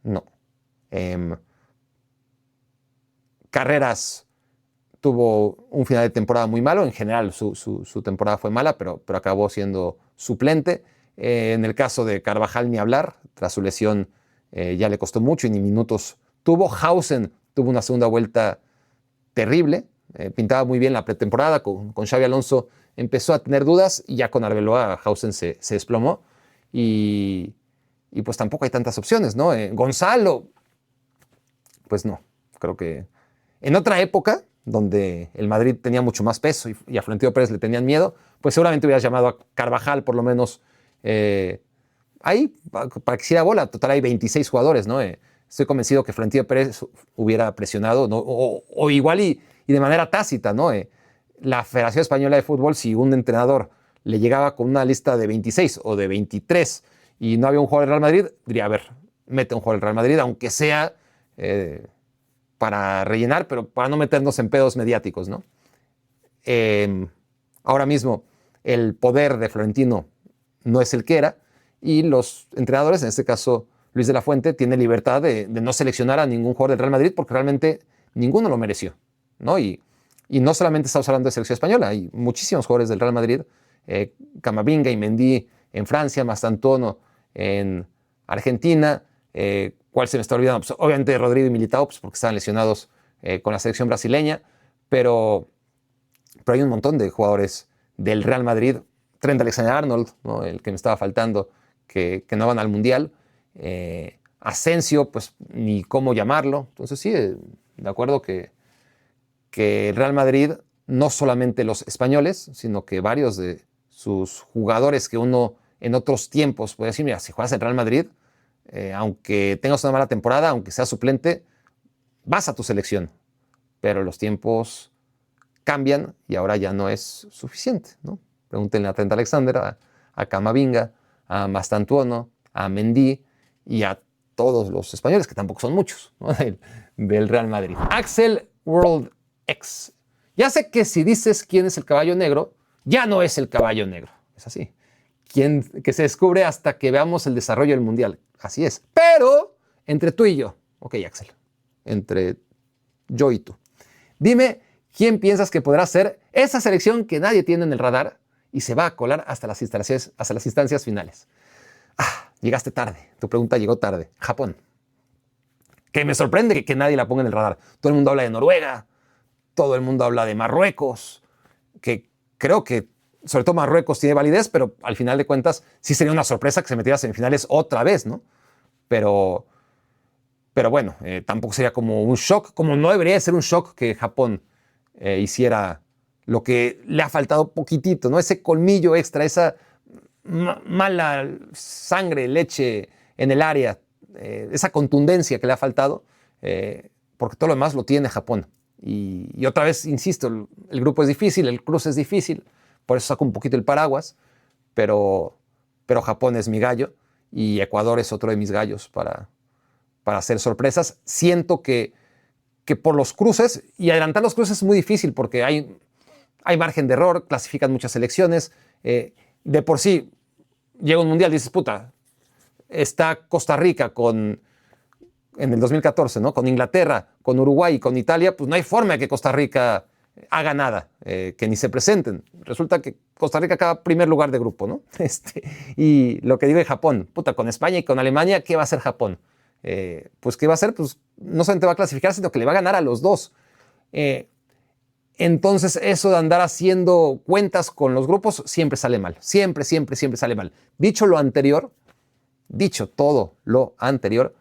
No. Carreras tuvo un final de temporada muy malo. En general su temporada fue mala, pero acabó siendo suplente. En el caso de Carvajal, ni hablar. Tras su lesión ya le costó mucho y ni minutos tuvo. Hausen tuvo una segunda vuelta terrible. Pintaba muy bien la pretemporada. Con Xabi Alonso empezó a tener dudas y ya con Arbeloa Hausen se desplomó. Y pues tampoco hay tantas opciones, ¿no? Gonzalo, pues no. Creo que en otra época, donde el Madrid tenía mucho más peso y a Florentino Pérez le tenían miedo, pues seguramente hubieras llamado a Carvajal, por lo menos, ahí, para que hiciera bola. Total, hay 26 jugadores, ¿no? Estoy convencido que Florentino Pérez hubiera presionado, ¿no? O igual y de manera tácita, ¿no? La Federación Española de Fútbol, si un entrenador le llegaba con una lista de 26 o de 23 y no había un jugador del Real Madrid, diría, a ver, mete un jugador del Real Madrid, aunque sea para rellenar, pero para no meternos en pedos mediáticos, ¿no? Ahora mismo el poder de Florentino no es el que era y los entrenadores, en este caso Luis de la Fuente, tiene libertad de no seleccionar a ningún jugador del Real Madrid porque realmente ninguno lo mereció, ¿no? Y no solamente estamos hablando de selección española, hay muchísimos jugadores del Real Madrid, Camavinga y Mendy en Francia, Mastantuono en Argentina. ¿Cuál se me está olvidando? Pues, obviamente Rodrigo y Militao, pues, porque estaban lesionados con la selección brasileña, pero pero hay un montón de jugadores del Real Madrid, Trent Alexander-Arnold, ¿no? El que me estaba faltando, que no van al Mundial. Asensio, pues ni cómo llamarlo. Entonces sí, de acuerdo que el Real Madrid, no solamente los españoles, sino que varios de sus jugadores que uno en otros tiempos puede decir, mira, si juegas en Real Madrid, aunque tengas una mala temporada, aunque seas suplente, vas a tu selección. Pero los tiempos cambian y ahora ya no es suficiente, ¿no? Pregúntenle a Trent Alexander, a Camavinga, a Mastantuono, a Mendy y a todos los españoles, que tampoco son muchos, ¿no? del Real Madrid. Axel World X. Ya sé que si dices quién es el caballo negro, ya no es el caballo negro. Es así. Que se descubre hasta que veamos el desarrollo del Mundial. Así es. Pero entre tú y yo. Ok, Axel. Entre yo y tú. Dime quién piensas que podrá ser esa selección que nadie tiene en el radar y se va a colar hasta las instancias finales. Llegaste tarde. Tu pregunta llegó tarde. Japón. Que me sorprende que nadie la ponga en el radar. Todo el mundo habla de Noruega. Todo el mundo habla de Marruecos. Que creo que sobre todo Marruecos tiene validez, pero al final de cuentas sí sería una sorpresa que se metiera a semifinales otra vez, ¿no? Pero bueno, tampoco sería como un shock, como no debería ser un shock que Japón hiciera lo que le ha faltado poquitito, ¿no? Ese colmillo extra, esa mala sangre, leche en el área, esa contundencia que le ha faltado, porque todo lo demás lo tiene Japón. Y otra vez, insisto, el grupo es difícil, el cruce es difícil, por eso saco un poquito el paraguas, pero Japón es mi gallo y Ecuador es otro de mis gallos para hacer sorpresas. Siento que por los cruces, y adelantar los cruces es muy difícil porque hay margen de error, clasifican muchas selecciones. De por sí, llega un mundial y dices, puta, está Costa Rica en el 2014, ¿no? Con Inglaterra, con Uruguay y con Italia, pues no hay forma de que Costa Rica haga nada, que ni se presenten. Resulta que Costa Rica acaba primer lugar de grupo, ¿no? Y lo que digo de Japón, puta, con España y con Alemania, ¿qué va a hacer Japón? Pues ¿qué va a hacer? Pues no solamente va a clasificar, sino que le va a ganar a los dos. Entonces eso de andar haciendo cuentas con los grupos siempre sale mal. Siempre sale mal. Dicho todo lo anterior,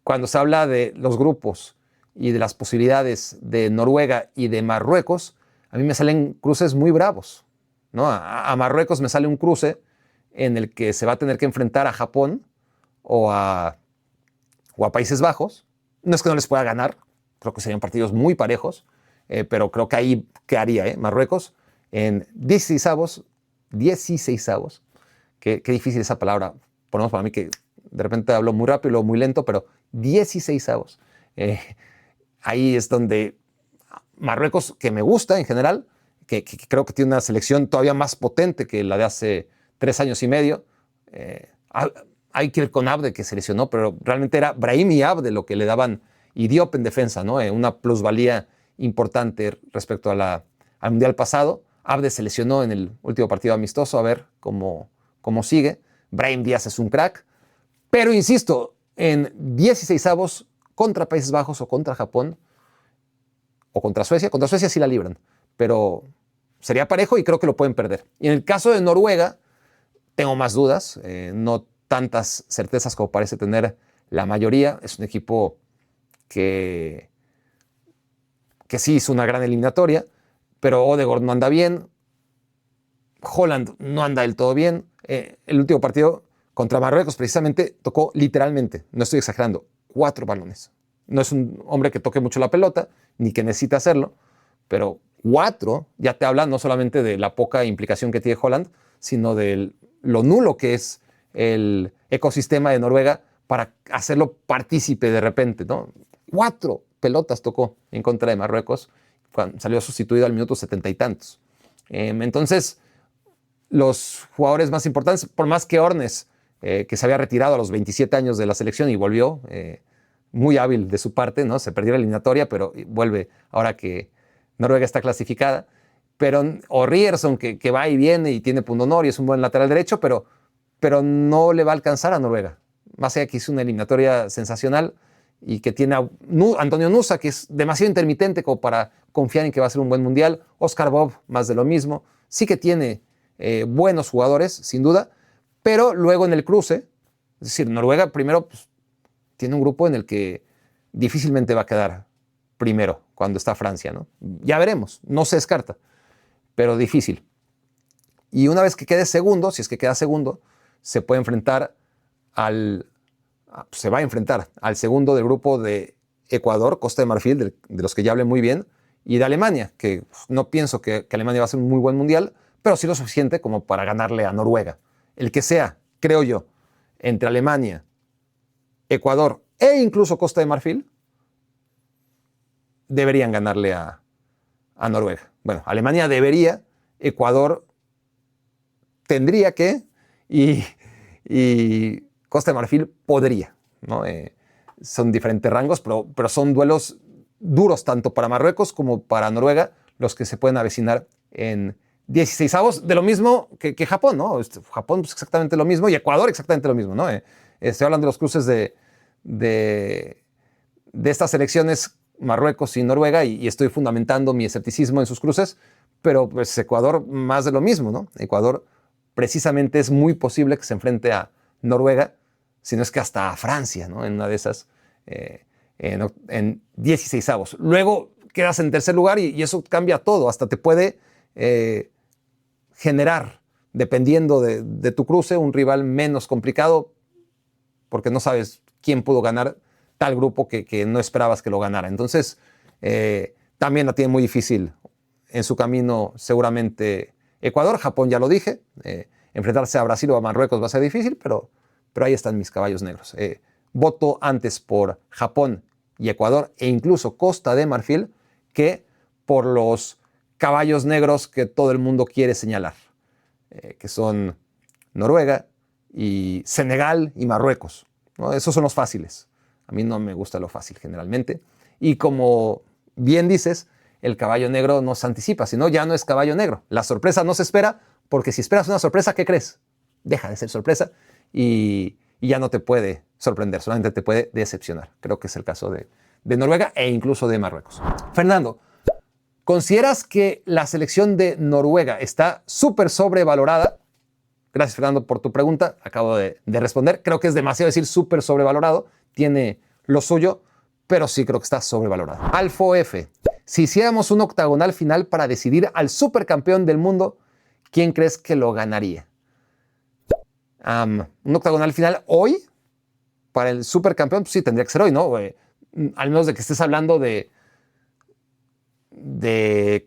cuando se habla de los grupos y de las posibilidades de Noruega y de Marruecos, a mí me salen cruces muy bravos, ¿no? A Marruecos me sale un cruce en el que se va a tener que enfrentar a Japón o a Países Bajos. No es que no les pueda ganar, creo que serían partidos muy parejos, pero creo que ahí quedaría, Marruecos en 16avos, qué difícil esa palabra, por lo menos para mí que de repente hablo muy rápido y luego muy lento, pero 16avos. Ahí es donde Marruecos, que me gusta en general, que creo que tiene una selección todavía más potente que la de hace 3 años y medio. Hay que ir con Abde, que se lesionó, pero realmente era Brahim y Abde lo que le daban, y Diop en defensa, ¿no? Una plusvalía importante respecto al Mundial pasado. Abde se lesionó en el último partido amistoso, a ver cómo sigue. Brahim Díaz es un crack, pero insisto, en 16avos contra Países Bajos o contra Japón o contra Suecia sí la libran, pero sería parejo y creo que lo pueden perder. Y en el caso de Noruega, tengo más dudas, no tantas certezas como parece tener la mayoría. Es un equipo que sí hizo una gran eliminatoria, pero Odegaard no anda bien, Haaland no anda del todo bien. El último partido contra Marruecos precisamente tocó literalmente, no estoy exagerando, 4 balones. No es un hombre que toque mucho la pelota, ni que necesite hacerlo, pero 4 ya te habla no solamente de la poca implicación que tiene Haaland, sino de lo nulo que es el ecosistema de Noruega para hacerlo partícipe de repente, ¿no? 4 pelotas tocó en contra de Marruecos cuando salió sustituido al minuto 70 y tantos. Entonces, los jugadores más importantes, por más que Ornes, que se había retirado a los 27 años de la selección y volvió, muy hábil de su parte, ¿no? Se perdió la eliminatoria, pero vuelve ahora que Noruega está clasificada. O Ryerson, que va y viene y tiene punto honor y es un buen lateral derecho, pero no le va a alcanzar a Noruega. Más allá que hizo una eliminatoria sensacional, y que tiene a Antonio Nusa, que es demasiado intermitente como para confiar en que va a ser un buen mundial. Oscar Bob, más de lo mismo. Sí que tiene buenos jugadores, sin duda, pero luego en el cruce, es decir, Noruega primero pues, tiene un grupo en el que difícilmente va a quedar primero cuando está Francia, ¿no? Ya veremos, no se descarta, pero difícil. Y una vez que quede segundo, si es que queda segundo, se puede enfrentar se va a enfrentar al segundo del grupo de Ecuador, Costa de Marfil, de los que ya hablé muy bien, y de Alemania, que no pienso que Alemania va a ser un muy buen mundial, pero sí lo suficiente como para ganarle a Noruega. El que sea, creo yo, entre Alemania, Ecuador e incluso Costa de Marfil, deberían ganarle a Noruega. Bueno, Alemania debería, Ecuador tendría que, y Costa de Marfil podría, ¿no? Son diferentes rangos, pero son duelos duros tanto para Marruecos como para Noruega, los que se pueden avecinar en 16avos, de lo mismo que Japón, ¿no? Japón pues exactamente lo mismo y Ecuador exactamente lo mismo, ¿no? Estoy hablando de los cruces de estas selecciones, Marruecos y Noruega, y estoy fundamentando mi escepticismo en sus cruces, pero pues Ecuador más de lo mismo, ¿no? Ecuador precisamente es muy posible que se enfrente a Noruega, si no es que hasta a Francia, ¿no? En una de esas, en 16avos. Luego quedas en tercer lugar y eso cambia todo, hasta te puede generar, dependiendo de tu cruce, un rival menos complicado, porque no sabes quién pudo ganar tal grupo que no esperabas que lo ganara. Entonces, también la tiene muy difícil en su camino seguramente Ecuador. Japón ya lo dije, enfrentarse a Brasil o a Marruecos va a ser difícil, pero ahí están mis caballos negros. Voto antes por Japón y Ecuador e incluso Costa de Marfil que por los caballos negros que todo el mundo quiere señalar, que son Noruega y Senegal y Marruecos, ¿no? Esos son los fáciles. A mí no me gusta lo fácil generalmente. Y como bien dices, el caballo negro no se anticipa, sino ya no es caballo negro. La sorpresa no se espera, porque si esperas una sorpresa, ¿qué crees? Deja de ser sorpresa y ya no te puede sorprender, solamente te puede decepcionar. Creo que es el caso de Noruega e incluso de Marruecos. Fernando, ¿consideras que la selección de Noruega está súper sobrevalorada? Gracias, Fernando, por tu pregunta. Acabo de responder. Creo que es demasiado decir súper sobrevalorado. Tiene lo suyo, pero sí creo que está sobrevalorado. Alfo F. Si hiciéramos un octagonal final para decidir al supercampeón del mundo, ¿quién crees que lo ganaría? Un octagonal final hoy para el supercampeón, pues sí, tendría que ser hoy, ¿no? Al menos de que estés hablando de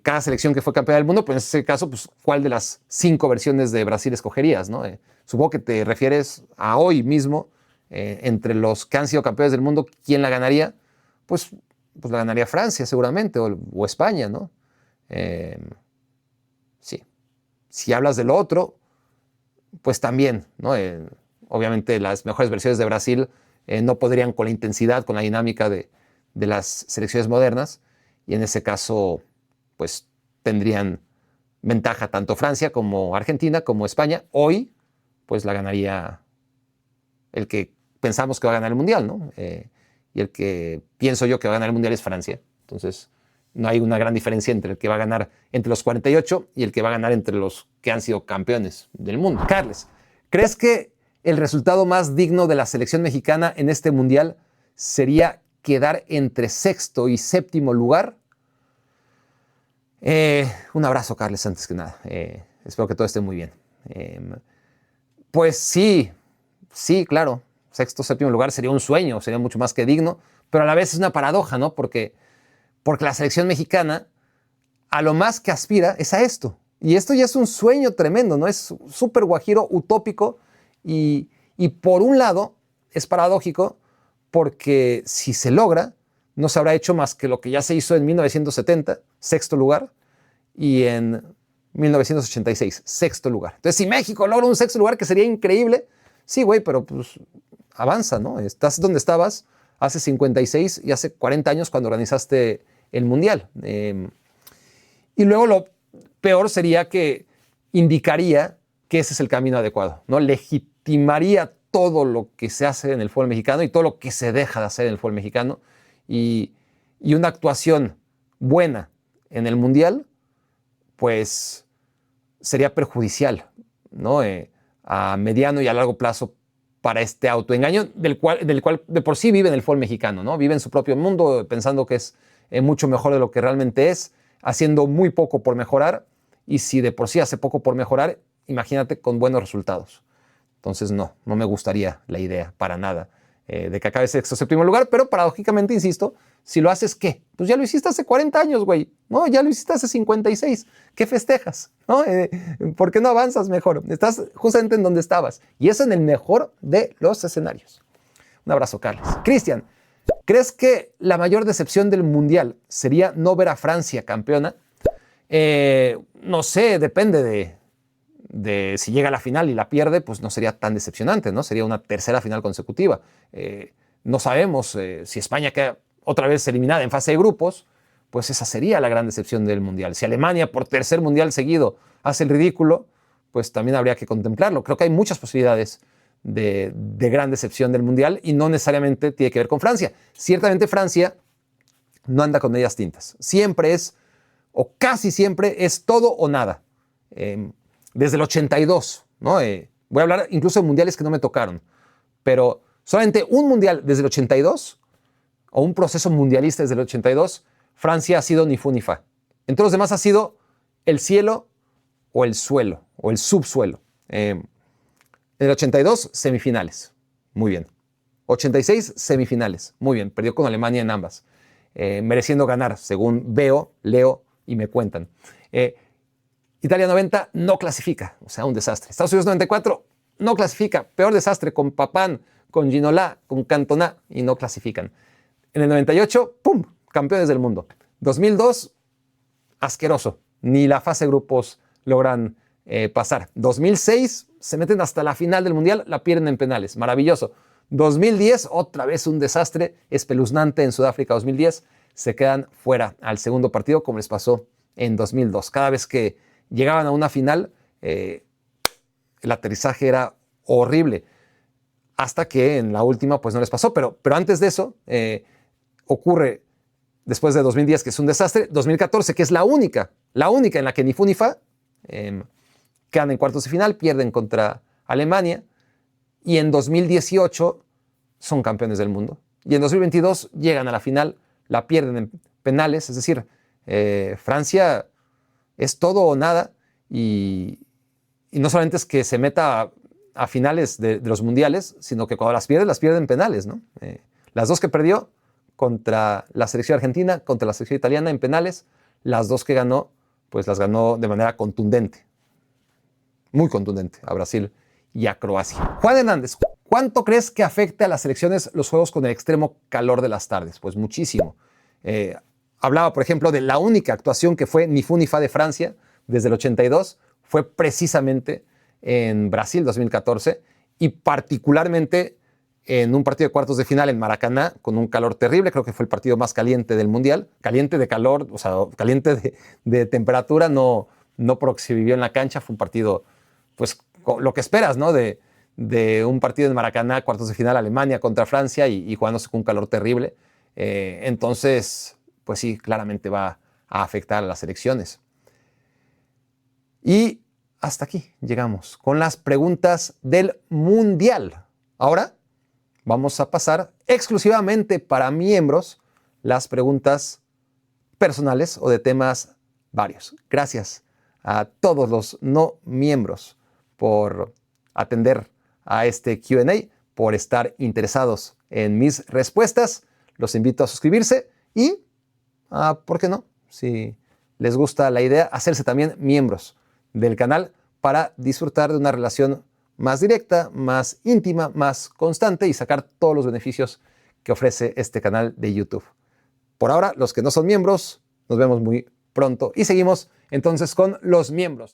cada selección que fue campeona del mundo, pues en ese caso, pues, ¿cuál de las 5 versiones de Brasil escogerías, no? Supongo que te refieres a hoy mismo, entre los que han sido campeones del mundo, ¿quién la ganaría? Pues la ganaría Francia seguramente, o España, ¿no? Sí. Si hablas del otro, pues también, ¿no? Obviamente las mejores versiones de Brasil no podrían con la intensidad, con la dinámica de las selecciones modernas, y en ese caso, pues tendrían ventaja tanto Francia como Argentina como España. Hoy, pues la ganaría el que pensamos que va a ganar el Mundial, ¿no? Y el que pienso yo que va a ganar el Mundial es Francia. Entonces, no hay una gran diferencia entre el que va a ganar entre los 48 y el que va a ganar entre los que han sido campeones del mundo. Carles, ¿crees que el resultado más digno de la selección mexicana en este Mundial sería quedar entre sexto y séptimo lugar? Un abrazo, Carles, antes que nada. Espero que todo esté muy bien. Pues sí, claro. Sexto, séptimo lugar sería un sueño, sería mucho más que digno, pero a la vez es una paradoja, ¿no? Porque la selección mexicana a lo más que aspira es a esto. Y esto ya es un sueño tremendo, ¿no? Es súper guajiro, utópico, y por un lado es paradójico porque si se logra, no se habrá hecho más que lo que ya se hizo en 1970, sexto lugar, y en 1986, sexto lugar. Entonces, si México logra un sexto lugar, que sería increíble, sí, güey, pero pues avanza, ¿no? Estás donde estabas hace 56 y hace 40 años cuando organizaste el Mundial. Y luego lo peor sería que indicaría que ese es el camino adecuado, ¿no? Legitimaría todo lo que se hace en el fútbol mexicano y todo lo que se deja de hacer en el fútbol mexicano. Y una actuación buena en el Mundial, pues sería perjudicial, ¿no? A mediano y a largo plazo para este autoengaño del cual de por sí vive en el fútbol mexicano, ¿no? Vive en su propio mundo pensando que es mucho mejor de lo que realmente es, haciendo muy poco por mejorar, y si de por sí hace poco por mejorar, imagínate con buenos resultados. Entonces no me gustaría la idea para nada de que acabe sexto o séptimo lugar, pero paradójicamente, insisto, si lo haces, ¿qué? Pues ya lo hiciste hace 40 años, güey. No, ya lo hiciste hace 56. ¿Qué festejas? ¿No? ¿Por qué no avanzas mejor? Estás justamente en donde estabas. Y eso en el mejor de los escenarios. Un abrazo, Carlos. Cristian, ¿crees que la mayor decepción del Mundial sería no ver a Francia campeona? No sé, depende de si llega a la final y la pierde, pues no sería tan decepcionante, ¿no? Sería una tercera final consecutiva. No sabemos si España queda otra vez eliminada en fase de grupos, pues esa sería la gran decepción del Mundial. Si Alemania por tercer Mundial seguido hace el ridículo, pues también habría que contemplarlo. Creo que hay muchas posibilidades de gran decepción del Mundial y no necesariamente tiene que ver con Francia. Ciertamente Francia no anda con medias tintas. Siempre es, o casi siempre es todo o nada. Desde el 82, ¿no? Voy a hablar incluso de mundiales que no me tocaron, pero solamente un mundial desde el 82 o un proceso mundialista desde el 82, Francia ha sido ni fu ni fa. En todos los demás ha sido el cielo o el suelo o el subsuelo. En el 82, semifinales. Muy bien. 86, semifinales. Muy bien. Perdió con Alemania en ambas. Mereciendo ganar, según veo, leo y me cuentan. Italia 90 no clasifica, o sea, un desastre. Estados Unidos 94 no clasifica, peor desastre, con Papán, con Ginola, con Cantona, y no clasifican. En el 98, ¡pum!, campeones del mundo. 2002, asqueroso, ni la fase de grupos logran pasar. 2006, se meten hasta la final del Mundial, la pierden en penales, maravilloso. 2010, otra vez un desastre espeluznante en Sudáfrica. 2010, se quedan fuera al segundo partido, como les pasó en 2002. Cada vez que llegaban a una final, el aterrizaje era horrible, hasta que en la última pues no les pasó, pero antes de eso ocurre, después de 2010, que es un desastre, 2014, que es la única en la que ni fu ni fa, quedan en cuartos de final, pierden contra Alemania, y en 2018 son campeones del mundo, y en 2022 llegan a la final, la pierden en penales, es decir, Francia es todo o nada, y no solamente es que se meta a finales de los mundiales, sino que cuando las pierde en penales, ¿no? Las dos que perdió contra la selección argentina, contra la selección italiana en penales, las dos que ganó, pues las ganó de manera contundente, muy contundente, a Brasil y a Croacia. Juan Hernández, ¿cuánto crees que afecte a las selecciones los juegos con el extremo calor de las tardes? Pues muchísimo. Hablaba, por ejemplo, de la única actuación que fue ni fu ni fa de Francia desde el 82, fue precisamente en Brasil 2014 y particularmente en un partido de cuartos de final en Maracaná con un calor terrible. Creo que fue el partido más caliente del Mundial. Caliente de calor, o sea, caliente de temperatura, no porque se vivió en la cancha. Fue un partido, pues, lo que esperas, ¿no? De un partido en Maracaná, cuartos de final, Alemania contra Francia y jugándose con un calor terrible. Entonces, pues sí, claramente va a afectar a las elecciones. Y hasta aquí llegamos con las preguntas del Mundial. Ahora vamos a pasar exclusivamente para miembros las preguntas personales o de temas varios. Gracias a todos los no miembros por atender a este Q&A, por estar interesados en mis respuestas. Los invito a suscribirse y, ¿por qué no? Si les gusta la idea, hacerse también miembros del canal para disfrutar de una relación más directa, más íntima, más constante y sacar todos los beneficios que ofrece este canal de YouTube. Por ahora, los que no son miembros, nos vemos muy pronto y seguimos entonces con los miembros.